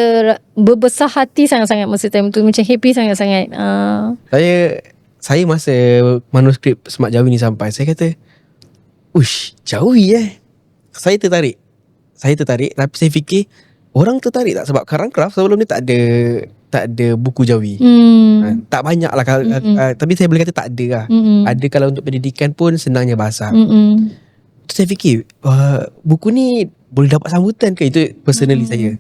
berbesar hati sangat-sangat masa time tu, macam happy sangat-sangat. Saya masa manuskrip Smart Jawi ni sampai, saya kata ush, Jawi saya tertarik, tapi saya fikir orang tertarik tak sebab Karang Craft sebelum ni tak ada buku Jawi. Tak banyak lah tapi saya boleh kata tak ada lah. Ada kalau untuk pendidikan pun senangnya bahasa. Tu saya fikir buku ni boleh dapat sambutan ke, itu personally saya.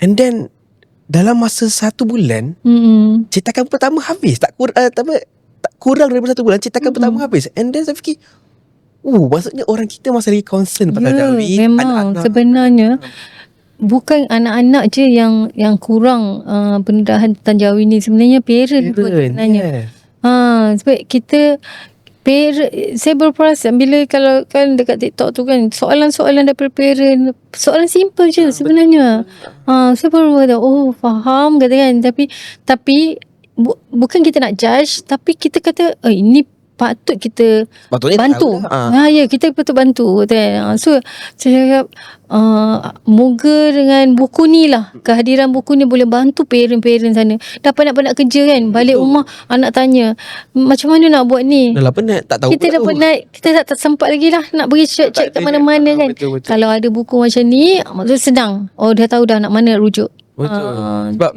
And then dalam masa 1 bulan cetakan pertama habis, tak kurang daripada 1 bulan cetakan pertama habis. And then saya fikir maksudnya orang kita masih lagi concern pasal Jawi. Memang anak-anak. Sebenarnya bukan anak-anak je yang kurang pendedahan tentang Jawi ni, sebenarnya parent pun sebenarnya. Sebab kita parent, saya berperasan bila kalau kan dekat TikTok tu kan soalan-soalan daripada parent, soalan simple je sebenarnya. Saya baru kata faham kata kan, tapi bukan kita nak judge, tapi kita kata ini patut kita Patutnya bantu. tahu lah. Ya, kita patut bantu. So saya cakap moga dengan buku ni lah, kehadiran buku ni boleh bantu parent-parent sana. Dah penat-penat kerja kan, balik rumah anak tanya macam mana nak buat ni. Dah lah penat, tak tahu Kita dah penat, kita tak sempat lagi lah nak pergi check kat mana-mana kan. Betul. Kalau ada buku macam ni, maksudnya senang. Dia tahu dah nak mana nak rujuk. Betul. Sebab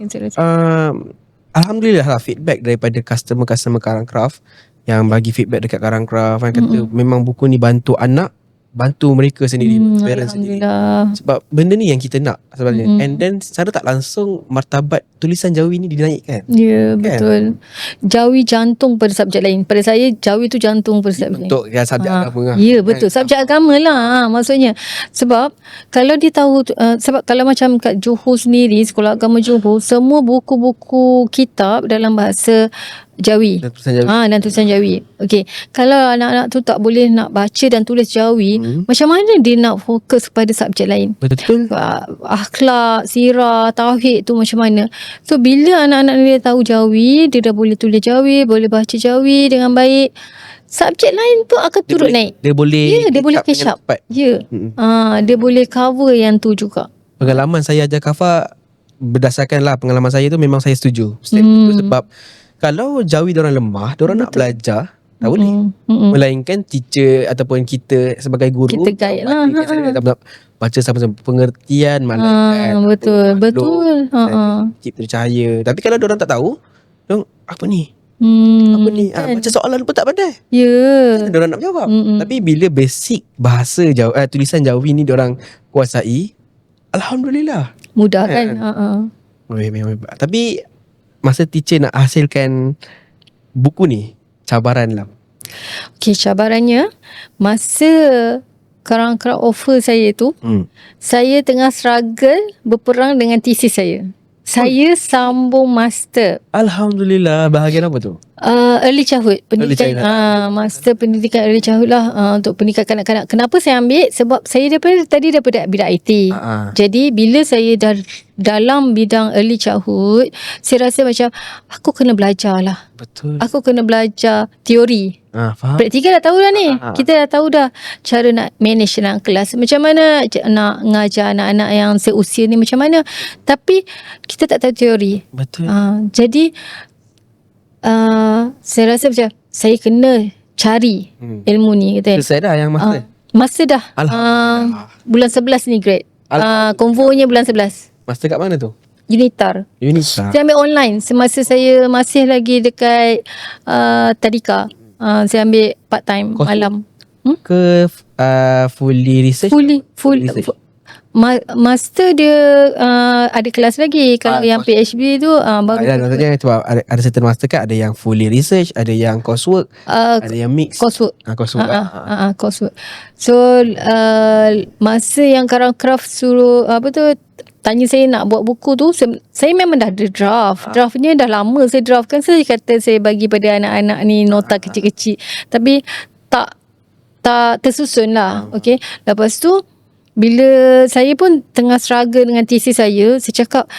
Alhamdulillah lah feedback daripada customer Karang Craft yang bagi feedback dekat Karang Craft kan, kata memang buku ni bantu anak, bantu mereka sendiri, parents sendiri. Alhamdulillah. Sebab benda ni yang kita nak sebenarnya. And then secara tak langsung martabat tulisan Jawi ni dinaikkan. Ya, betul. Jawi jantung pada subjek lain. Pada saya Jawi tu jantung pada subjek lain. Untuk subjek agama lah. Ya, betul. Subjek agama lah maksudnya. Sebab kalau dia tahu sebab kalau macam kat Johor sendiri, Sekolah Agama Johor, semua buku-buku kitab dalam bahasa Jawi. Dan tulisan Jawi. Dan tulisan Jawi. Okey. Kalau anak-anak tu tak boleh nak baca dan tulis Jawi, macam mana dia nak fokus pada subjek lain? Betul. Akhlak, sirah, tauhid tu macam mana? So bila anak-anak dia tahu Jawi, dia dah boleh tulis Jawi, boleh baca Jawi dengan baik, subjek lain pun akan turut naik. Dia boleh dia boleh catch up. Ya. Dia boleh cover yang tu juga. Pengalaman saya ajar Kafa, berdasarkan lah pengalaman saya tu, memang saya setuju statement tu. Sebab kalau Jawi diorang lemah, diorang nak belajar, tak boleh. Melainkan teacher ataupun kita sebagai guru, Kita guide lah. baca sama-sama pengertian malaikat. Betul. Cipta cahaya. Tapi kalau diorang tak tahu, diorang apa ni? Apa ni? Baca soalan pun tak pandai. Ya. Diorang nak jawab. Tapi bila basic bahasa tulisan Jawi ni diorang kuasai, Alhamdulillah. Mudah kan? Memang. Tapi masa teacher nak hasilkan buku ni, cabaran lah. Okay, cabarannya masa Karang Craft offer saya tu, saya tengah struggle berperang dengan thesis saya. Saya sambung master. Alhamdulillah. Bahagian apa tu? Early childhood pendidikan. Master pendidikan early childhood lah, untuk pendidikan kanak-kanak. Kenapa saya ambil? Sebab saya daripada bidang IT. Jadi bila saya dah dalam bidang early childhood, saya rasa macam aku kena belajar lah. Betul. Aku kena belajar teori. Faham. Praktikal dah tahu dah ni. Kita dah tahu dah cara nak manage dalam kelas, macam mana nak ngajar anak-anak yang seusia ni macam mana. Tapi kita tak tahu teori. Betul. Jadi saya rasa macam saya kena cari ilmu ni, kata. Selesai dah yang master? Masa dah. Bulan 11 ni grade. Konvonya bulan 11. Master kat mana tu? Unitar. Saya ambil online semasa saya masih lagi dekat Tadika. Saya ambil part time malam. Ke fully research? Full research. Master dia ada kelas lagi. Kalau yang PhD tu baru. Maksudnya sebab ada certain master kan, ada yang fully research, ada yang coursework, ada yang mix. Coursework. Coursework. So masa yang Karang Craft suruh tanya saya nak buat buku tu, saya memang dah ada draftnya dah lama saya draft kan. Saya kata saya bagi pada anak-anak ni nota kecil-kecil, tapi tak tersusun lah. Okay. Lepas tu bila saya pun tengah struggle dengan thesis saya cakap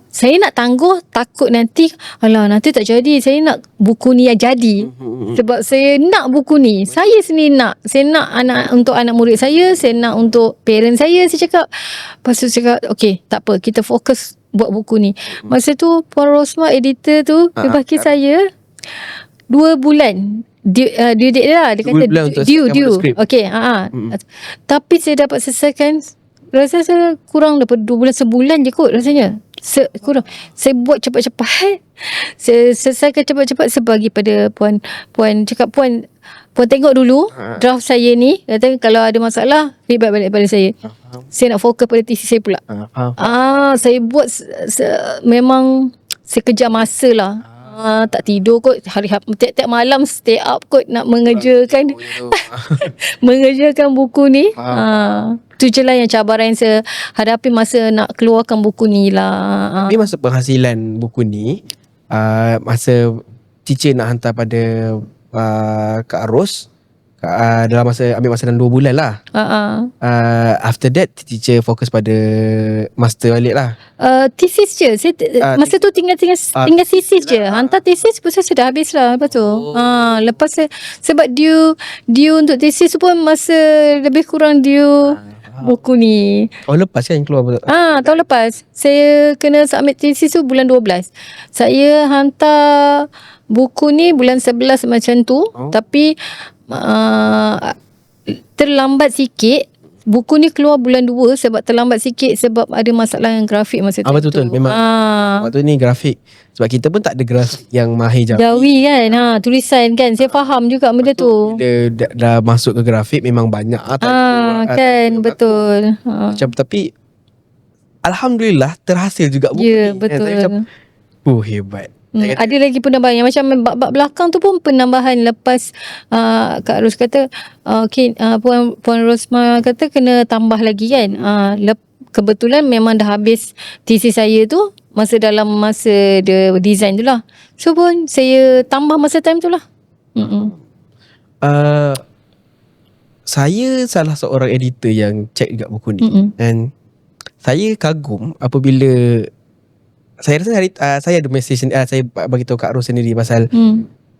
saya nak tangguh, takut nanti nanti tak jadi. Saya nak buku ni yang jadi. Sebab saya nak buku ni, saya sendiri nak. Saya nak untuk anak murid saya nak untuk parent saya cakap. Lepas tu cakap okay, tak apa, kita fokus buat buku ni. Masa tu Puan Rosma editor tu dia bagi saya 2 bulan due date dia lah. Dia kata due. Okay. Tapi saya dapat selesaikan, rasa saya kurang daripada 2 bulan, sebulan je kot rasanya. Kurang. Saya buat cepat-cepat. Saya selesaikan cepat-cepat. Saya bagi pada Puan cakap, Puan tengok dulu draft saya ni. Kata kalau ada masalah feedback balik pada saya. Saya nak fokus pada thesis saya pula. Saya buat memang sekejar masa lah. Tak tidur kot tiap-tiap malam stay up kot nak mengerjakan mengerjakan buku ni. Tu je lah yang cabaran yang saya hadapi masa nak keluarkan buku ni lah. Tapi masa penghasilan buku ni, masa teacher nak hantar pada Kak Ros, dalam ambil masa dalam 2 bulan lah. After that teacher fokus pada master balik lah. Thesis je. Masa tu tinggal thesis je. Hantar thesis pun saya dah habis lah. Lepas tu lepas sebab due untuk thesis tu pun masa lebih kurang due buku ni. Tahun lepas kan keluar betul? Tahun lepas. Saya kena submit thesis tu bulan 12. Saya hantar buku ni bulan 11 macam tu. Tapi terlambat sikit. Buku ni keluar bulan 2 sebab terlambat sikit sebab ada masalah yang grafik masa tu. Betul. Memang waktu ni grafik. Sebab kita pun tak ada grafik yang mahir Jawi kan. Tulisan kan. Saya faham juga benda tu. Dia dah masuk ke grafik memang banyak kan betul. Macam tapi alhamdulillah terhasil juga buku ya, ni. Betul. Macam, hebat. Ada lagi penambahan yang macam bab belakang tu pun penambahan lepas Kak Ros kata Puan Rosma kata kena tambah lagi kan. Kebetulan memang dah habis thesis saya tu dalam masa dia design tu lah. So pun saya tambah masa time tu lah. Saya salah seorang editor yang check juga buku ni. And saya kagum apabila saya rasa saya ada message saya bagi tahu Kak Ros sendiri pasal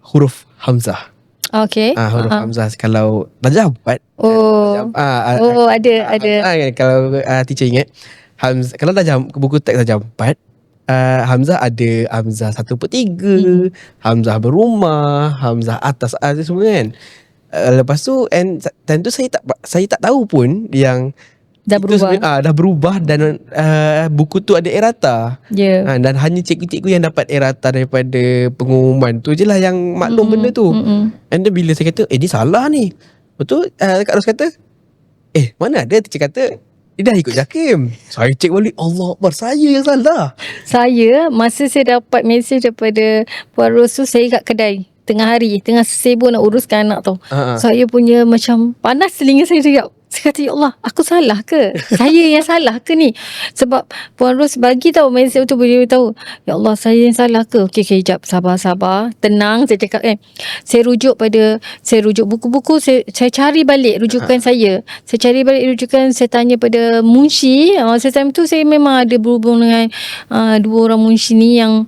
huruf Hamzah. Okay. Huruf Hamzah kalau darjah 4. Ada. Kalau teacher ingat kalau darjah buku teks darjah 4, Hamzah ada Hamzah 1/3, Hamzah berumah, Hamzah atas semua kan. Lepas tu time tu saya tak tahu pun yang dah berubah. Dah berubah dan buku tu ada errata. Dan hanya cikgu-cikgu yang dapat errata daripada pengumuman tu je lah yang maklum benda tu. And then bila saya kata ni salah ni, betul Kak Ros kata mana ada teacher kata dia dah ikut JAKIM. Saya cek balik, Allah Akbar, saya yang salah. Saya masa saya dapat mesej daripada Puan Ros tu, saya kat kedai tengah hari, tengah sibuk nak uruskan anak tu. Saya punya macam panas telinga saya cakap. Saya kata, ya Allah, aku salah ke? Saya yang salah ke ni? Sebab Puan Ros bagi tahu mesej tu, bagi tahu, ya Allah, saya yang salah ke? Okey, jap, sabar. Tenang, saya cakap kan. Saya rujuk buku-buku, saya cari balik rujukan saya. Saya cari balik rujukan, saya tanya pada munshi. Masa time tu saya memang ada berhubung dengan 2 orang munshi ni yang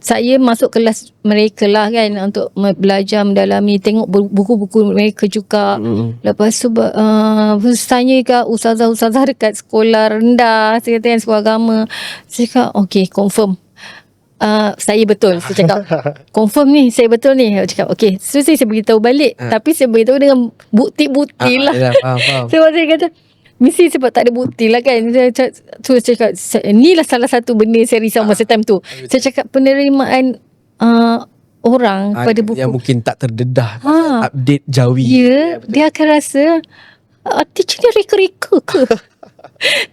saya masuk kelas mereka lah kan untuk belajar mendalami, tengok buku-buku mereka juga. Lepas tu tanya kat ustazah-ustazah dekat sekolah rendah, saya kata yang sekolah agama. Saya cakap okay, confirm saya betul. Saya cakap confirm ni, saya betul ni. Saya cakap okay, so saya beritahu balik. Tapi saya beritahu dengan bukti-bukti lah. Faham. So saya kata mesti sebab tak ada bukti lah kan. Saya cakap inilah salah satu benda saya risau masa time tu. Saya cakap penerimaan orang pada buku yang mungkin tak terdedah update Jawi. Dia akan rasa teacher ni reka-reka ke?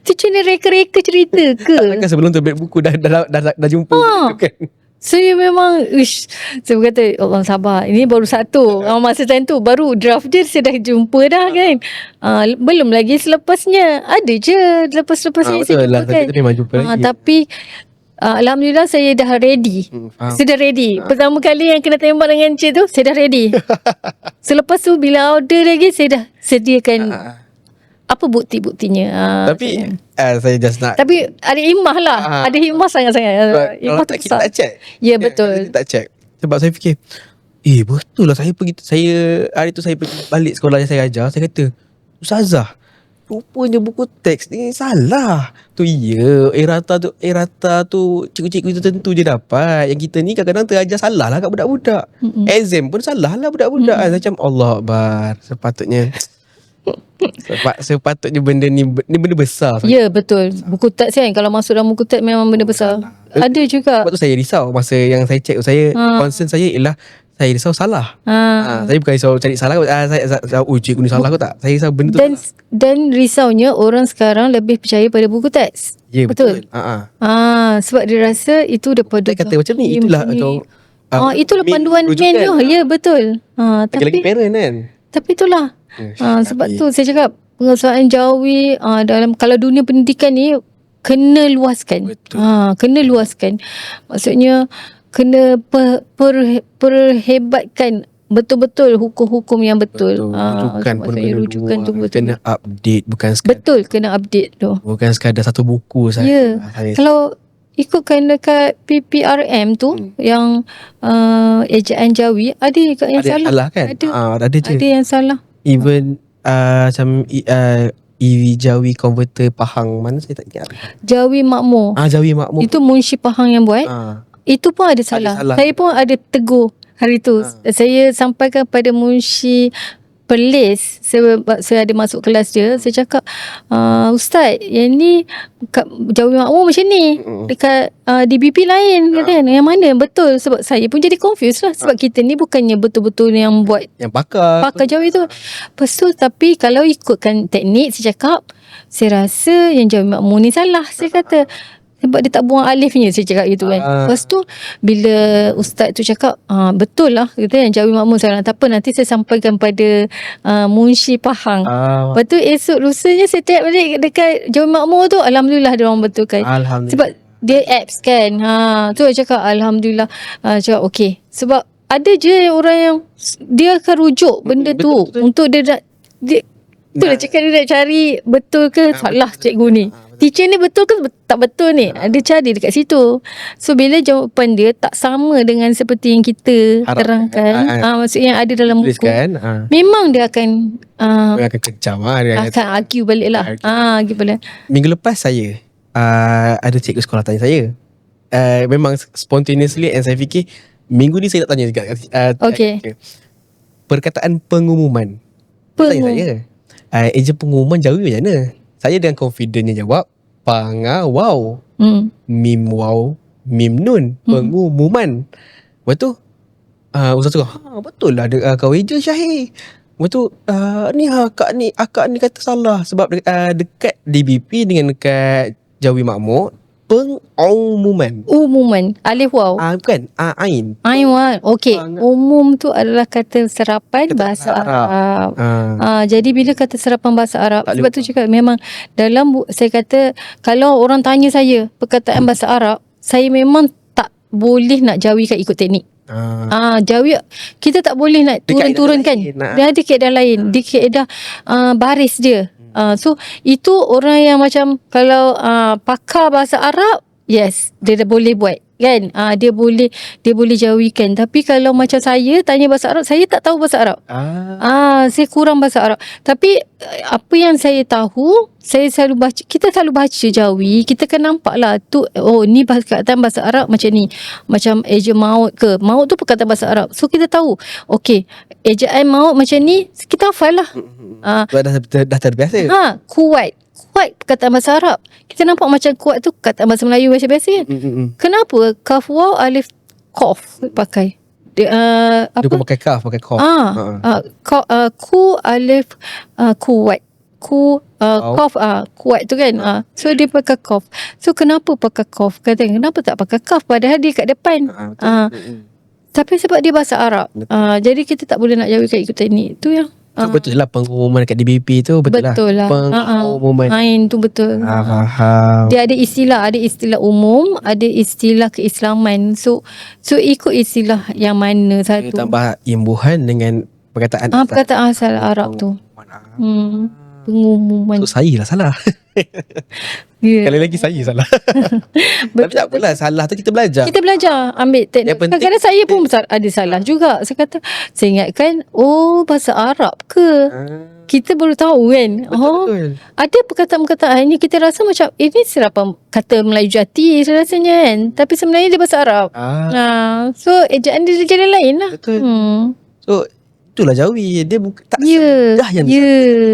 Teacher ni reka-reka cerita ke? Kan sebelum terbit buku dah jumpa kan. Saya memang saya berkata Allah sabar, ini baru satu. Masa time tu baru draft dia saya dah jumpa dah kan. Belum lagi selepasnya. Ada je lepas-lepasnya saya jumpa kan. Memang jumpa lagi. Tapi alhamdulillah saya dah ready. Saya dah ready. Pertama kali yang kena tembak dengan Encik tu, saya dah ready. Selepas tu bila order lagi, saya dah sediakan apa bukti-buktinya. Tapi saya just nak, tapi ada hikmah lah. Ada hikmah sangat-sangat. Kalau tak kita tak check. Ya betul. Kita tak check. Sebab saya fikir betul lah, saya hari tu saya pergi balik sekolah yang saya ajar. Saya kata, Ustazah, rupanya buku teks ni salah. Tu errata tu cikgu-cikgu tertentu je dapat. Yang kita ni kadang-kadang terajar salah lah kat budak-budak. Exam pun salah lah budak-budak. Macam Allah Akbar, sepatutnya benda ni benda besar. Ya betul. Buku teks kan, kalau masuk dalam buku teks memang benda besar. Ada juga. Sebab tu saya risau masa yang saya check. Saya concern saya ialah saya risau salah. Saya bukan risau cari salah. Saya cikgu ni salah ke tak. Saya risau benda tu dan risaunya orang sekarang lebih percaya pada buku teks. Ya betul. Sebab dia rasa itu daripada kata macam ni, itulah atau itulah panduan manual. Ya betul. Lagi parent kan. Tapi itulah sebab tu saya cakap penguasaan Jawi dalam kalau dunia pendidikan ni kena luaskan. Kena luaskan. Maksudnya kena perhebatkan betul-betul hukum-hukum yang betul. Rujukan pun saya rujukan tu betul. kena update, bukan sekadar, Betul, kena update tu. bukan sekadar satu buku saja. Ya. Kalau ikutkan dekat PPRM tu yang ejaan Jawi, ada juga yang ada salah. salah kan? Ada je. Ada yang salah. Even macam EV Jawi Converter Pahang, mana saya tak ingat. Jawi Makmur. Jawi Makmur. Itu Munshi Pahang yang buat. Itu pun ada salah. Saya pun ada tegur hari tu. Saya sampaikan pada Munshi Perlis, saya ada masuk kelas dia. Saya cakap, Ustaz, yang ni kat Jawi Makmur macam ni, dekat DBP lain kan, yang mana betul? Sebab saya pun jadi confused lah. Sebab kita ni bukannya betul-betul yang buat, yang pakar Jawi tu. Lepas tu, tapi kalau ikutkan teknik, saya cakap, saya rasa yang Jawi Makmur ni salah. Saya kata, sebab dia tak buang alifnya, saya cakap gitu kan. Lepas tu bila ustaz tu cakap, betul lah, kata yang Jawi Makmur salah. Tak apa, nanti saya sampaikan pada Munshi Pahang. Lepas tu esok lusanya saya tengok balik dekat Jawi Makmur tu, alhamdulillah dia orang betulkan. Sebab dia apps kan. Tu saya cakap alhamdulillah. Cakap okey. Sebab ada je orang yang dia akan rujuk benda tu untuk dia nak itulah cakap dia nak cari betul ke salah cikgu ni. Teacher ni betul ke tak betul ni? Dia cari dekat situ. So bila jawapan dia tak sama dengan seperti yang kita terangkan, maksudnya yang ada dalam buku, memang dia akan kecam, akan argue balik lah. Argue balik. Minggu lepas saya ada cikgu sekolah tanya saya, memang spontaneously, and saya fikir minggu ni saya nak tanya juga. Okay. Perkataan pengumuman. Dia tanya saya, ejen pengumuman Jawi macam mana? Saya dengan confidentnya jawab, pangawau. Mim waw, mim nun, pengumuman. Lepas tu ustaz tu, betul lah kau eja Syahir. Lepas tu akak ni kata salah. Sebab dekat DBP dengan dekat Jawi Makmur, pengumuman. Umuman. Alif waw. Bukan. Ain. Ain waw. Okey. Umum tu adalah kata serapan bahasa Arab. Jadi bila kata serapan bahasa Arab, sebab tu cakap memang dalam saya kata kalau orang tanya saya perkataan bahasa Arab, saya memang tak boleh nak jawikan ikut teknik. Jawi kita tak boleh nak turun-turunkan. Dia ada kaedah lain. Dia kaedah baris dia. So itu orang yang macam kalau pakar bahasa Arab, yes, dia dah boleh buat kan. Dia boleh jawikan. Tapi kalau macam saya tanya bahasa Arab, saya tak tahu bahasa Arab. Saya kurang bahasa Arab. Tapi apa yang saya tahu, saya selalu baca, kita selalu baca Jawi, kita kan nampak lah tu, ni perkataan bahasa Arab macam ni, macam eja maut ke, maut tu perkataan bahasa Arab. So kita tahu, okey, ejaan maut macam ni, kita hafal lah. Dah terbiasa. Kuat perkataan bahasa Arab. Kita nampak macam kuat tu perkataan bahasa Melayu biasa-biasa kan. Kenapa kaf waw alif qaf pakai? Dia bukan pakai kaf, pakai qaf. Ku alif kuat. Qaf kuat tu kan. So dia pakai qaf. So kenapa pakai qaf? Kata kenapa tak pakai kaf padahal dia kat depan. Tapi sebab dia bahasa Arab. Jadi kita tak boleh nak jawikan ikut teknik. Tu yang betul lah pengumuman kat DBP tu. Betul lah. Pengumuman. Main tu betul. Faham. Dia ada istilah umum, ada istilah keislaman. So ikut istilah yang mana satu. Tambah imbuhan dengan perkataan asal Arab tu. Pengumuman. So saya lah salah. Kali lagi saya salah. Tapi tak apalah, salah tu kita belajar. Ambil teknik. Kadang-kadang saya pun ada salah juga. Saya kata, saya ingatkan, bahasa Arab ke? Kita baru tahu kan. Betul. Ada perkataan-perkataan ni kita rasa macam ini serapan kata Melayu jati rasanya kan. Tapi sebenarnya dia bahasa Arab. So ejaan dia jadi lain lah. Betul. So itulah Jawi. Dia tak semudah yang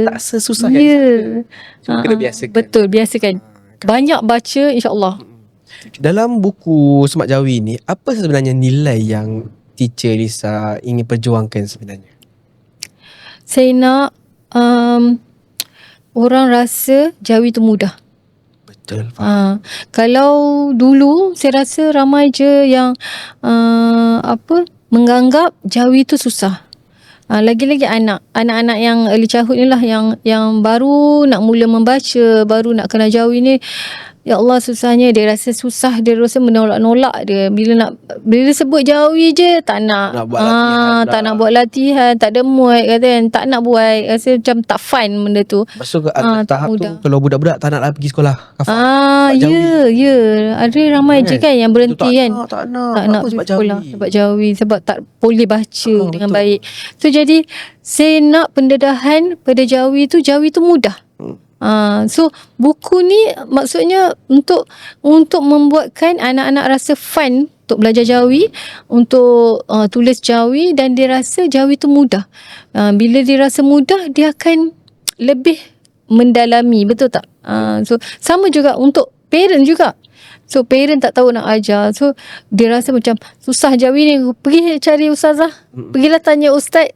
tak sesusah yang so, kena biasakan. Betul, biasakan. Banyak baca, insyaAllah. Dalam buku Semak Jawi ni, apa sebenarnya nilai yang teacher Lisa ingin perjuangkan sebenarnya? Saya nak orang rasa Jawi tu mudah. Betul. Kalau dulu saya rasa ramai je yang menganggap Jawi tu susah. Lagi-lagi anak-anak yang early childhood ni lah, yang baru nak mula membaca, baru nak kenal Jawi ni, Ya Allah susahnya, dia rasa susah, dia rasa menolak-nolak dia. Bila sebut Jawi je tak nak. Nak buat latihan Tak lah. nak buat latihan, tak ada mood kata kan. Tak nak buat, rasa macam tak fun benda tu. Lepas tu tak tahap tu mudah. kalau budak-budak tak nak lah pergi sekolah kafah. Sebab Jawi. Ya. Ada ramai je kan yang berhenti kan. Tak nak. Tak nak Apa pergi sebab sekolah Jawi? sebab Jawi, sebab tak boleh baca dengan betul. baik. So jadi saya nak pendedahan pada Jawi tu mudah. So buku ni maksudnya untuk membuatkan anak-anak rasa fun untuk belajar Jawi, untuk tulis Jawi, dan dia rasa Jawi tu mudah. Bila dia rasa mudah, dia akan lebih mendalami, betul tak? So sama juga untuk parent juga. So parent tak tahu nak ajar, so dia rasa macam susah Jawi ni, pergi cari ustazah, pergilah tanya ustaz.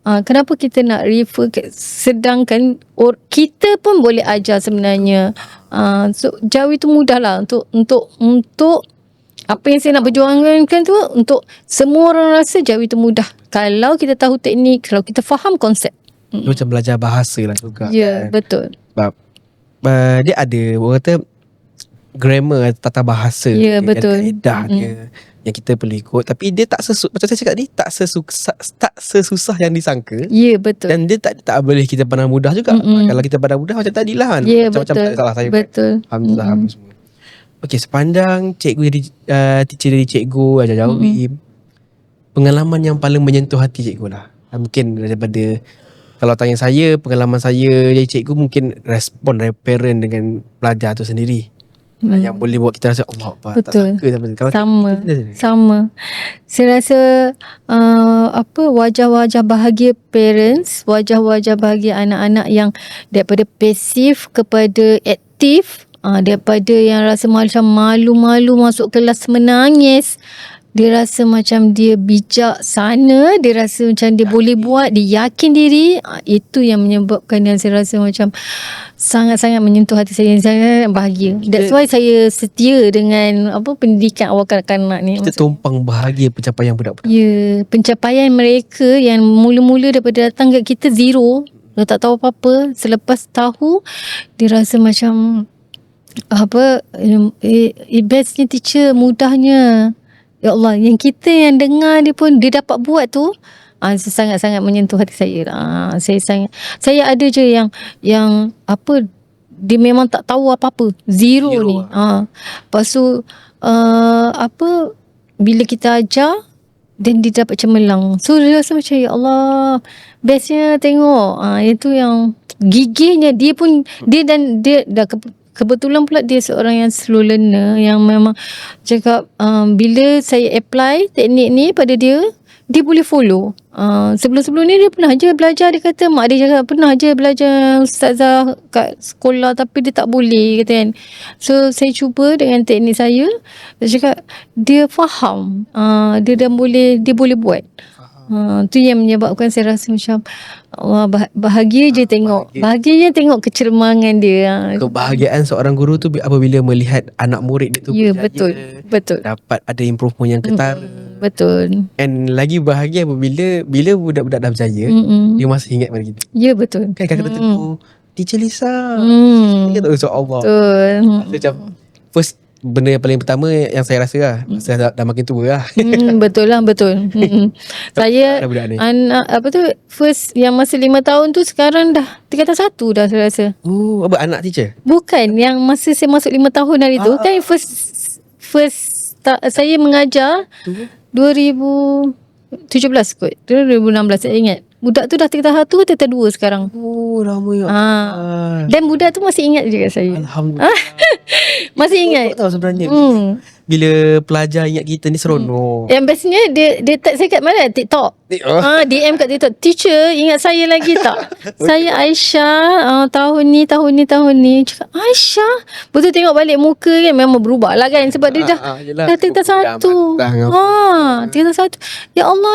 Kenapa kita nak refer sedangkan kita pun boleh ajar sebenarnya. So Jawi tu mudah lah untuk apa yang saya nak perjuangkan tu, untuk semua orang rasa Jawi tu mudah kalau kita tahu teknik, kalau kita faham konsep. Dia macam belajar bahasa lah juga. Ya, betul. Sebab dia ada orang kata grammar, tata bahasa, Ya, betul. kaedah dia yang kita perlu ikut. Tapi dia tak macam saya cakap tadi, tak sesusah yang disangka. Ya, betul. Dan dia tak boleh kita pandang mudah juga. Kalau kita pandang mudah macam tadilah kan. Ya, Macam-macam betul. salah saya. Betul. Hamzah apa semua. Okey, sepandang cikgu jadi teacher jadi cikgu, ajar Jawi, pengalaman yang paling menyentuh hati cikgu lah. Mungkin daripada, kalau tanya saya, pengalaman saya jadi cikgu, mungkin respon dari parent dengan pelajar tu sendiri. Yang boleh buat kita rasa Allah Akbar. Betul. Tak sangka kalau Sama. Saya rasa wajah-wajah bahagia parents, wajah-wajah bahagia anak-anak yang daripada pasif kepada aktif, daripada yang rasa macam malu-malu masuk kelas menangis, dia rasa macam dia bijaksana, dia rasa macam dia boleh buat, dia yakin diri. Itu yang menyebabkan yang saya rasa macam sangat-sangat menyentuh hati saya. Saya bahagia. That's why saya setia dengan pendidikan awal kanak-kanak ni. kita tumpang bahagia pencapaian budak-budak. Ya, pencapaian mereka yang mula-mula daripada datang kat kita zero, dia tak tahu apa-apa, selepas tahu dia rasa macam bestnya teacher, mudahnya. Ya Allah, yang kita yang dengar dia pun dia dapat buat tu, sangat-sangat menyentuh hati saya. Saya ada je yang dia memang tak tahu apa-apa, zero ni. Lepas tu bila kita ajar, dan dia dapat cemerlang. So dia rasa macam ya Allah, bestnya tengok. Itu yang gigihnya dia pun, dia dah kebetulan pula dia seorang yang slow learner, yang memang cakap bila saya apply teknik ni pada dia boleh follow. Sebelum-sebelum ni dia pernah je belajar, dia kata mak dia cakap pernah je belajar ustazah kat sekolah tapi dia tak boleh, kata kan. So saya cuba dengan teknik saya, dia cakap dia faham, dia boleh buat. Tu yang menyebabkan saya rasa macam Allah, bahagia je tengok. Bahagianya tengok kecemerlangan dia. Kebahagiaan seorang guru tu apabila melihat anak murid dia tu Ya, berjaya, betul. dapat ada improvement yang ketara. Betul. And lagi bahagia apabila budak-budak dah berjaya, dia masih ingat pada kita. Ya, betul. Kan kadang-kadang tegur, Teacher Lisa. Dia tak usah Allah. Betul. Macam first benda yang paling pertama yang saya rasa lah, saya dah makin tua lah. Betul lah, betul. Saya Budak ni. anak first yang masa 5 tahun tu sekarang dah tingkatan 1 dah saya rasa. Apa anak teacher? Bukan, yang masa saya masuk 5 tahun hari tu kan saya mengajar 2017 kot, 2016 saya ingat. Budak tu dah tingkatan 1 ke tingkatan 2 sekarang. Oh, lama ya. Dan budak tu masih ingat juga saya. Alhamdulillah. Masih ingat. Tak tahu sebenarnya. Bila pelajar ingat kita ni seronok. Yang bestnya dia tag saya kat mana? TikTok. DM kat TikTok. Teacher, ingat saya lagi tak? Saya Aisyah, tahun ni. Cakap, Aisyah? Betul tengok balik muka kan, memang berubah lah kan. Sebab dia dah tingkatan 1. Tingkatan 1. Ya Allah,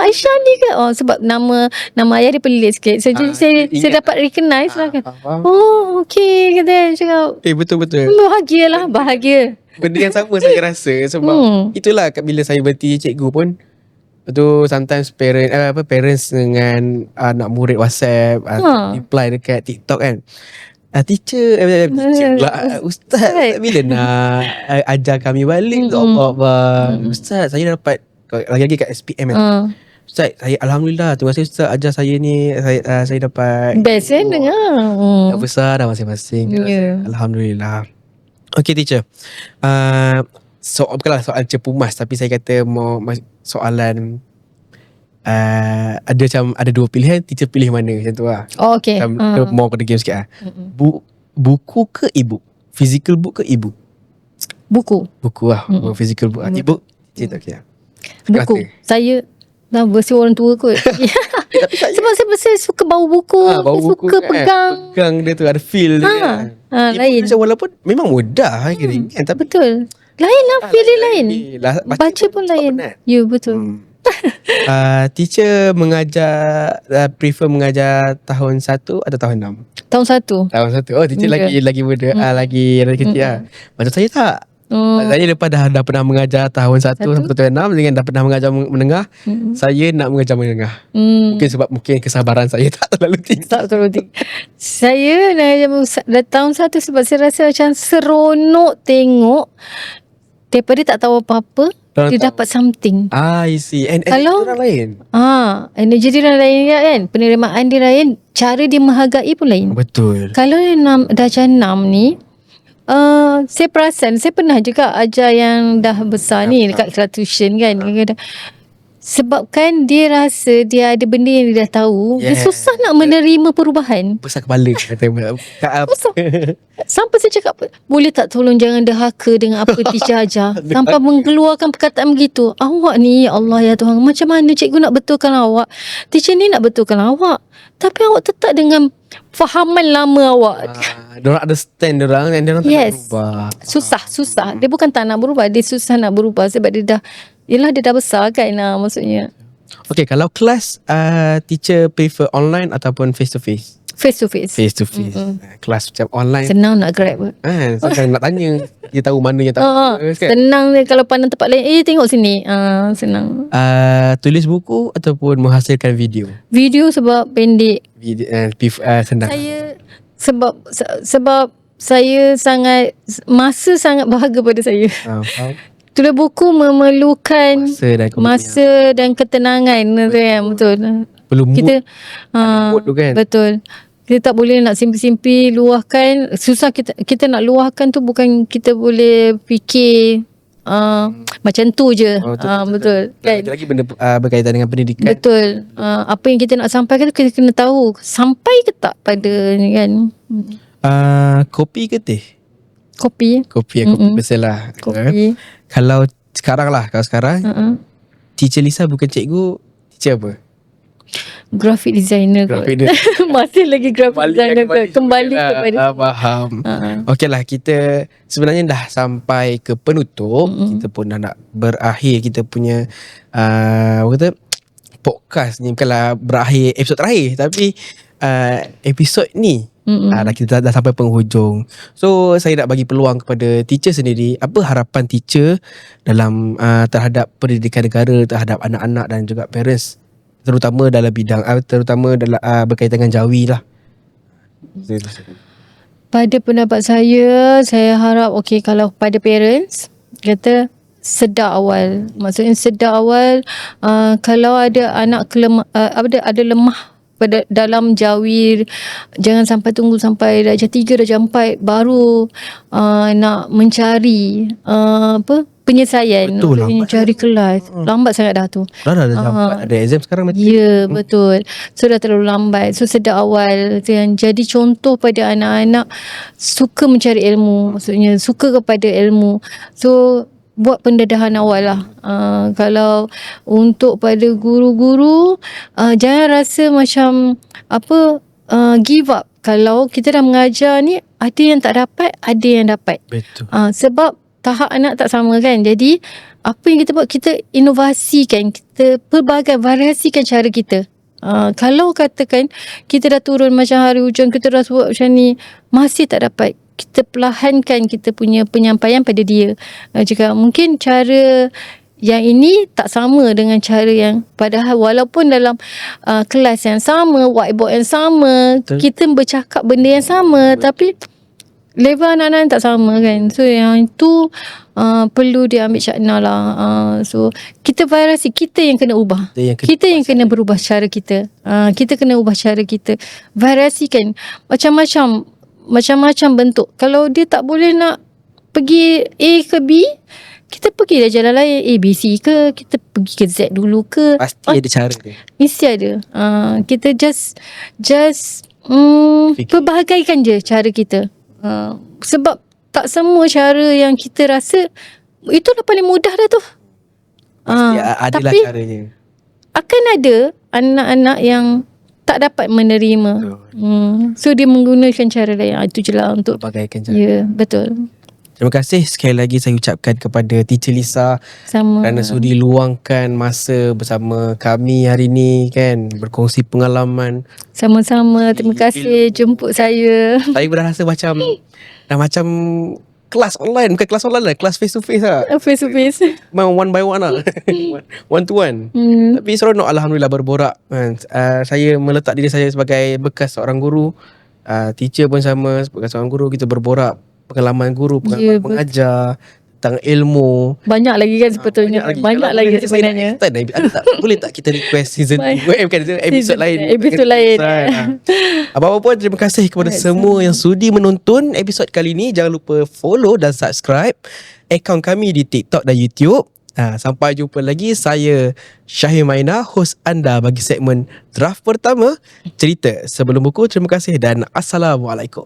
Aisyah ni kan. Sebab nama ayah dia pelik sikit. So, jadi saya dapat recognize lah kan. Oh, okay. Kata cakap. Betul-betul. Bahagia. Benda yang sama saya rasa. Sebab itulah bila saya berhenti cikgu pun, tu sometimes parents dengan anak murid WhatsApp reply dekat TikTok kan, Teacher pula Ustaz bila nak ajar kami balik tu Allah. Ustaz saya dapat lagi-lagi kat SPM kan. Ustaz saya Alhamdulillah, terima kasih Ustaz ajar saya ni, saya dapat Best kan dengar. dah besar dah masing-masing. Alhamdulillah. Okay teacher, bukanlah soalan cepumas, tapi saya kata mau soalan ada dua pilihan, teacher pilih mana macam tu lah. Oh, okay. Mau pada game sikit lah. Buku ke e-book? Physical book ke e-book? Buku lah. Physical book. E-book cerita okay lah. Buku. Saya dah versi orang tua kot. Sebab saya suka bau buku. Saya suka pegang dia tu, ada feel dia. Lain. Walaupun memang mudah ringan, tapi betul. Lain lah, feel dia lain. Baca pun lain. Ya, betul. Teacher mengajar prefer mengajar tahun 1 atau tahun 6? Tahun 1. Tahun 1. Oh, teacher lagi muda, lagi kecil lah. Macam saya tak. Saya lepas dah pernah mengajar tahun 1 sampai tahun 6 dengan dah pernah mengajar menengah. Saya nak mengajar menengah. Mungkin kesabaran saya tak terlalu tinggi. Saya dah tahun 1 sebab saya rasa macam seronok tengok daripada tak tahu apa-apa. Dia dapat something. I see. And kalau orang lain. Energi dia orang lain kan. Penerimaan dia lain. Cara dia menghargai pun lain. Betul. Kalau yang darjah 6 ni, saya perasan, saya pernah juga ajar yang dah besar ni dekat kelas tuition kan. Sebabkan dia rasa dia ada benda yang dia dah tahu, dia susah nak menerima perubahan. Besar kepala kata. Sampai saya cakap, boleh tak tolong jangan dahaka dengan apa teacher ajar. Sampai mengeluarkan perkataan begitu. Awak ni, ya Allah ya Tuhan, macam mana cikgu nak betulkan awak? Teacher ni nak betulkan awak, tapi awak tetap dengan fahaman lama awak. Diorang understand diorang dan diorang tak nak berubah. Susah. Dia bukan tak nak berubah, dia susah nak berubah sebab dia dah besar kan maksudnya. Okay, kalau kelas teacher prefer online ataupun face to face? Face to face. Kelas macam online senang nak grab. Senang nak tanya. Dia tahu mana yang tak kan? Senang dia kalau pandang tempat lain, tengok sini. Senang. Tulis buku ataupun menghasilkan video? Video sebab pendek. Video senang. Saya sebab saya masa sangat berharga pada saya. Tulis buku memerlukan masa dan ketenangan kan, betul. Perlu mood. Kita mood tu kan. Betul. Kita tak boleh nak simpi-simpi luahkan. Susah kita nak luahkan tu, bukan kita boleh fikir macam tu je. Betul. Kan? Lagi benda berkaitan dengan pendidikan. Betul. Apa yang kita nak sampaikan tu kita kena tahu sampai ke tak pada ni kan. Kopi ke teh? Kopi betul lah. Kopi. Kalau sekarang teacher Lisa bukan cikgu, teacher apa? Graphic designer. Masih lagi graphic designer. Kembali kepada faham. Okey lah, kita sebenarnya dah sampai ke penutup. Kita pun dah nak berakhir kita punya podcast ni. Bukanlah berakhir episod terakhir, tapi episod ni kita dah sampai penghujung. So saya nak bagi peluang kepada teacher sendiri. Apa harapan teacher dalam terhadap pendidikan negara, terhadap anak-anak dan juga parents, terutama dalam bidang terutama dalam berkaitan dengan jawi lah. Pada pendapat saya harap kalau pada parents kata sedar awal. Maksudnya sedar awal kalau ada anak ada lemah pada dalam jawi, jangan sampai tunggu sampai darjah 3 darjah 4 baru nak mencari penyelesaian. Betul, lambat cari kelas. Lambat sangat dah tu. Dah ada exam sekarang. Ya, betul. So dah terlalu lambat. So sedar awal yang jadi contoh pada anak-anak suka mencari ilmu, maksudnya suka kepada ilmu. So buat pendedahan awal lah. Kalau untuk pada guru-guru, jangan rasa macam give up. Kalau kita dah mengajar ni, ada yang tak dapat, ada yang dapat. Betul. Sebab tahap anak tak sama kan. Jadi apa yang kita buat, kita inovasikan, kita pelbagai variasikan cara kita. Kalau katakan kita dah turun macam hari hujan, kita dah buat macam ni, masih tak dapat, kita perlahankan kita punya penyampaian pada dia. Jika mungkin cara yang ini tak sama dengan cara yang, padahal walaupun dalam kelas yang sama, whiteboard yang sama, Betul. kita bercakap benda yang sama, tapi level anak-anak tak sama kan. So yang itu perlu diambil syakna lah. So kita variasi, kita yang kena ubah. Kita yang kena berubah cara kita. Kita kena ubah cara kita. Variasikan macam-macam bentuk. Kalau dia tak boleh nak pergi A ke B, kita pergi dah jalan lain, A, B, C ke, kita pergi ke Z dulu ke. Pasti ada cara dia. Mesti ada. Kita just perbahagaikan je cara kita. Sebab tak semua cara yang kita rasa itulah paling mudah dah tu. Pasti adalah tapi caranya. akan ada anak-anak yang tak dapat menerima. So dia menggunakan cara lain. Itu je lah untuk Perbagaikan cara. ya, betul. Terima kasih sekali lagi saya ucapkan kepada Teacher Lisa Sama. kerana sudi luangkan masa bersama kami hari ni kan, berkongsi pengalaman. Sama-sama. Terima kasih jemput saya. Saya berasa macam dah macam kelas online, bukan kelas online lah, kelas face to face lah. Face to face. Memang one by one lah. One to one. Tapi seronok alhamdulillah berborak kan. Saya meletak diri saya sebagai bekas seorang guru, teacher pun sama sebagai seorang guru, kita berborak pengalaman guru, pengalaman mengajar, tentang ilmu. Banyak lagi kan sebetulnya. Banyak lagi sebenarnya. Boleh tak kita request season 2 bukan episod lain. Episod lain. Apa-apa pun terima kasih kepada semua yang sudi menonton episod kali ini. Jangan lupa follow dan subscribe akaun kami di TikTok dan YouTube. Sampai jumpa lagi. Saya Syahimaina, host anda bagi segmen draft pertama Cerita Sebelum Buku. Terima kasih dan Assalamualaikum.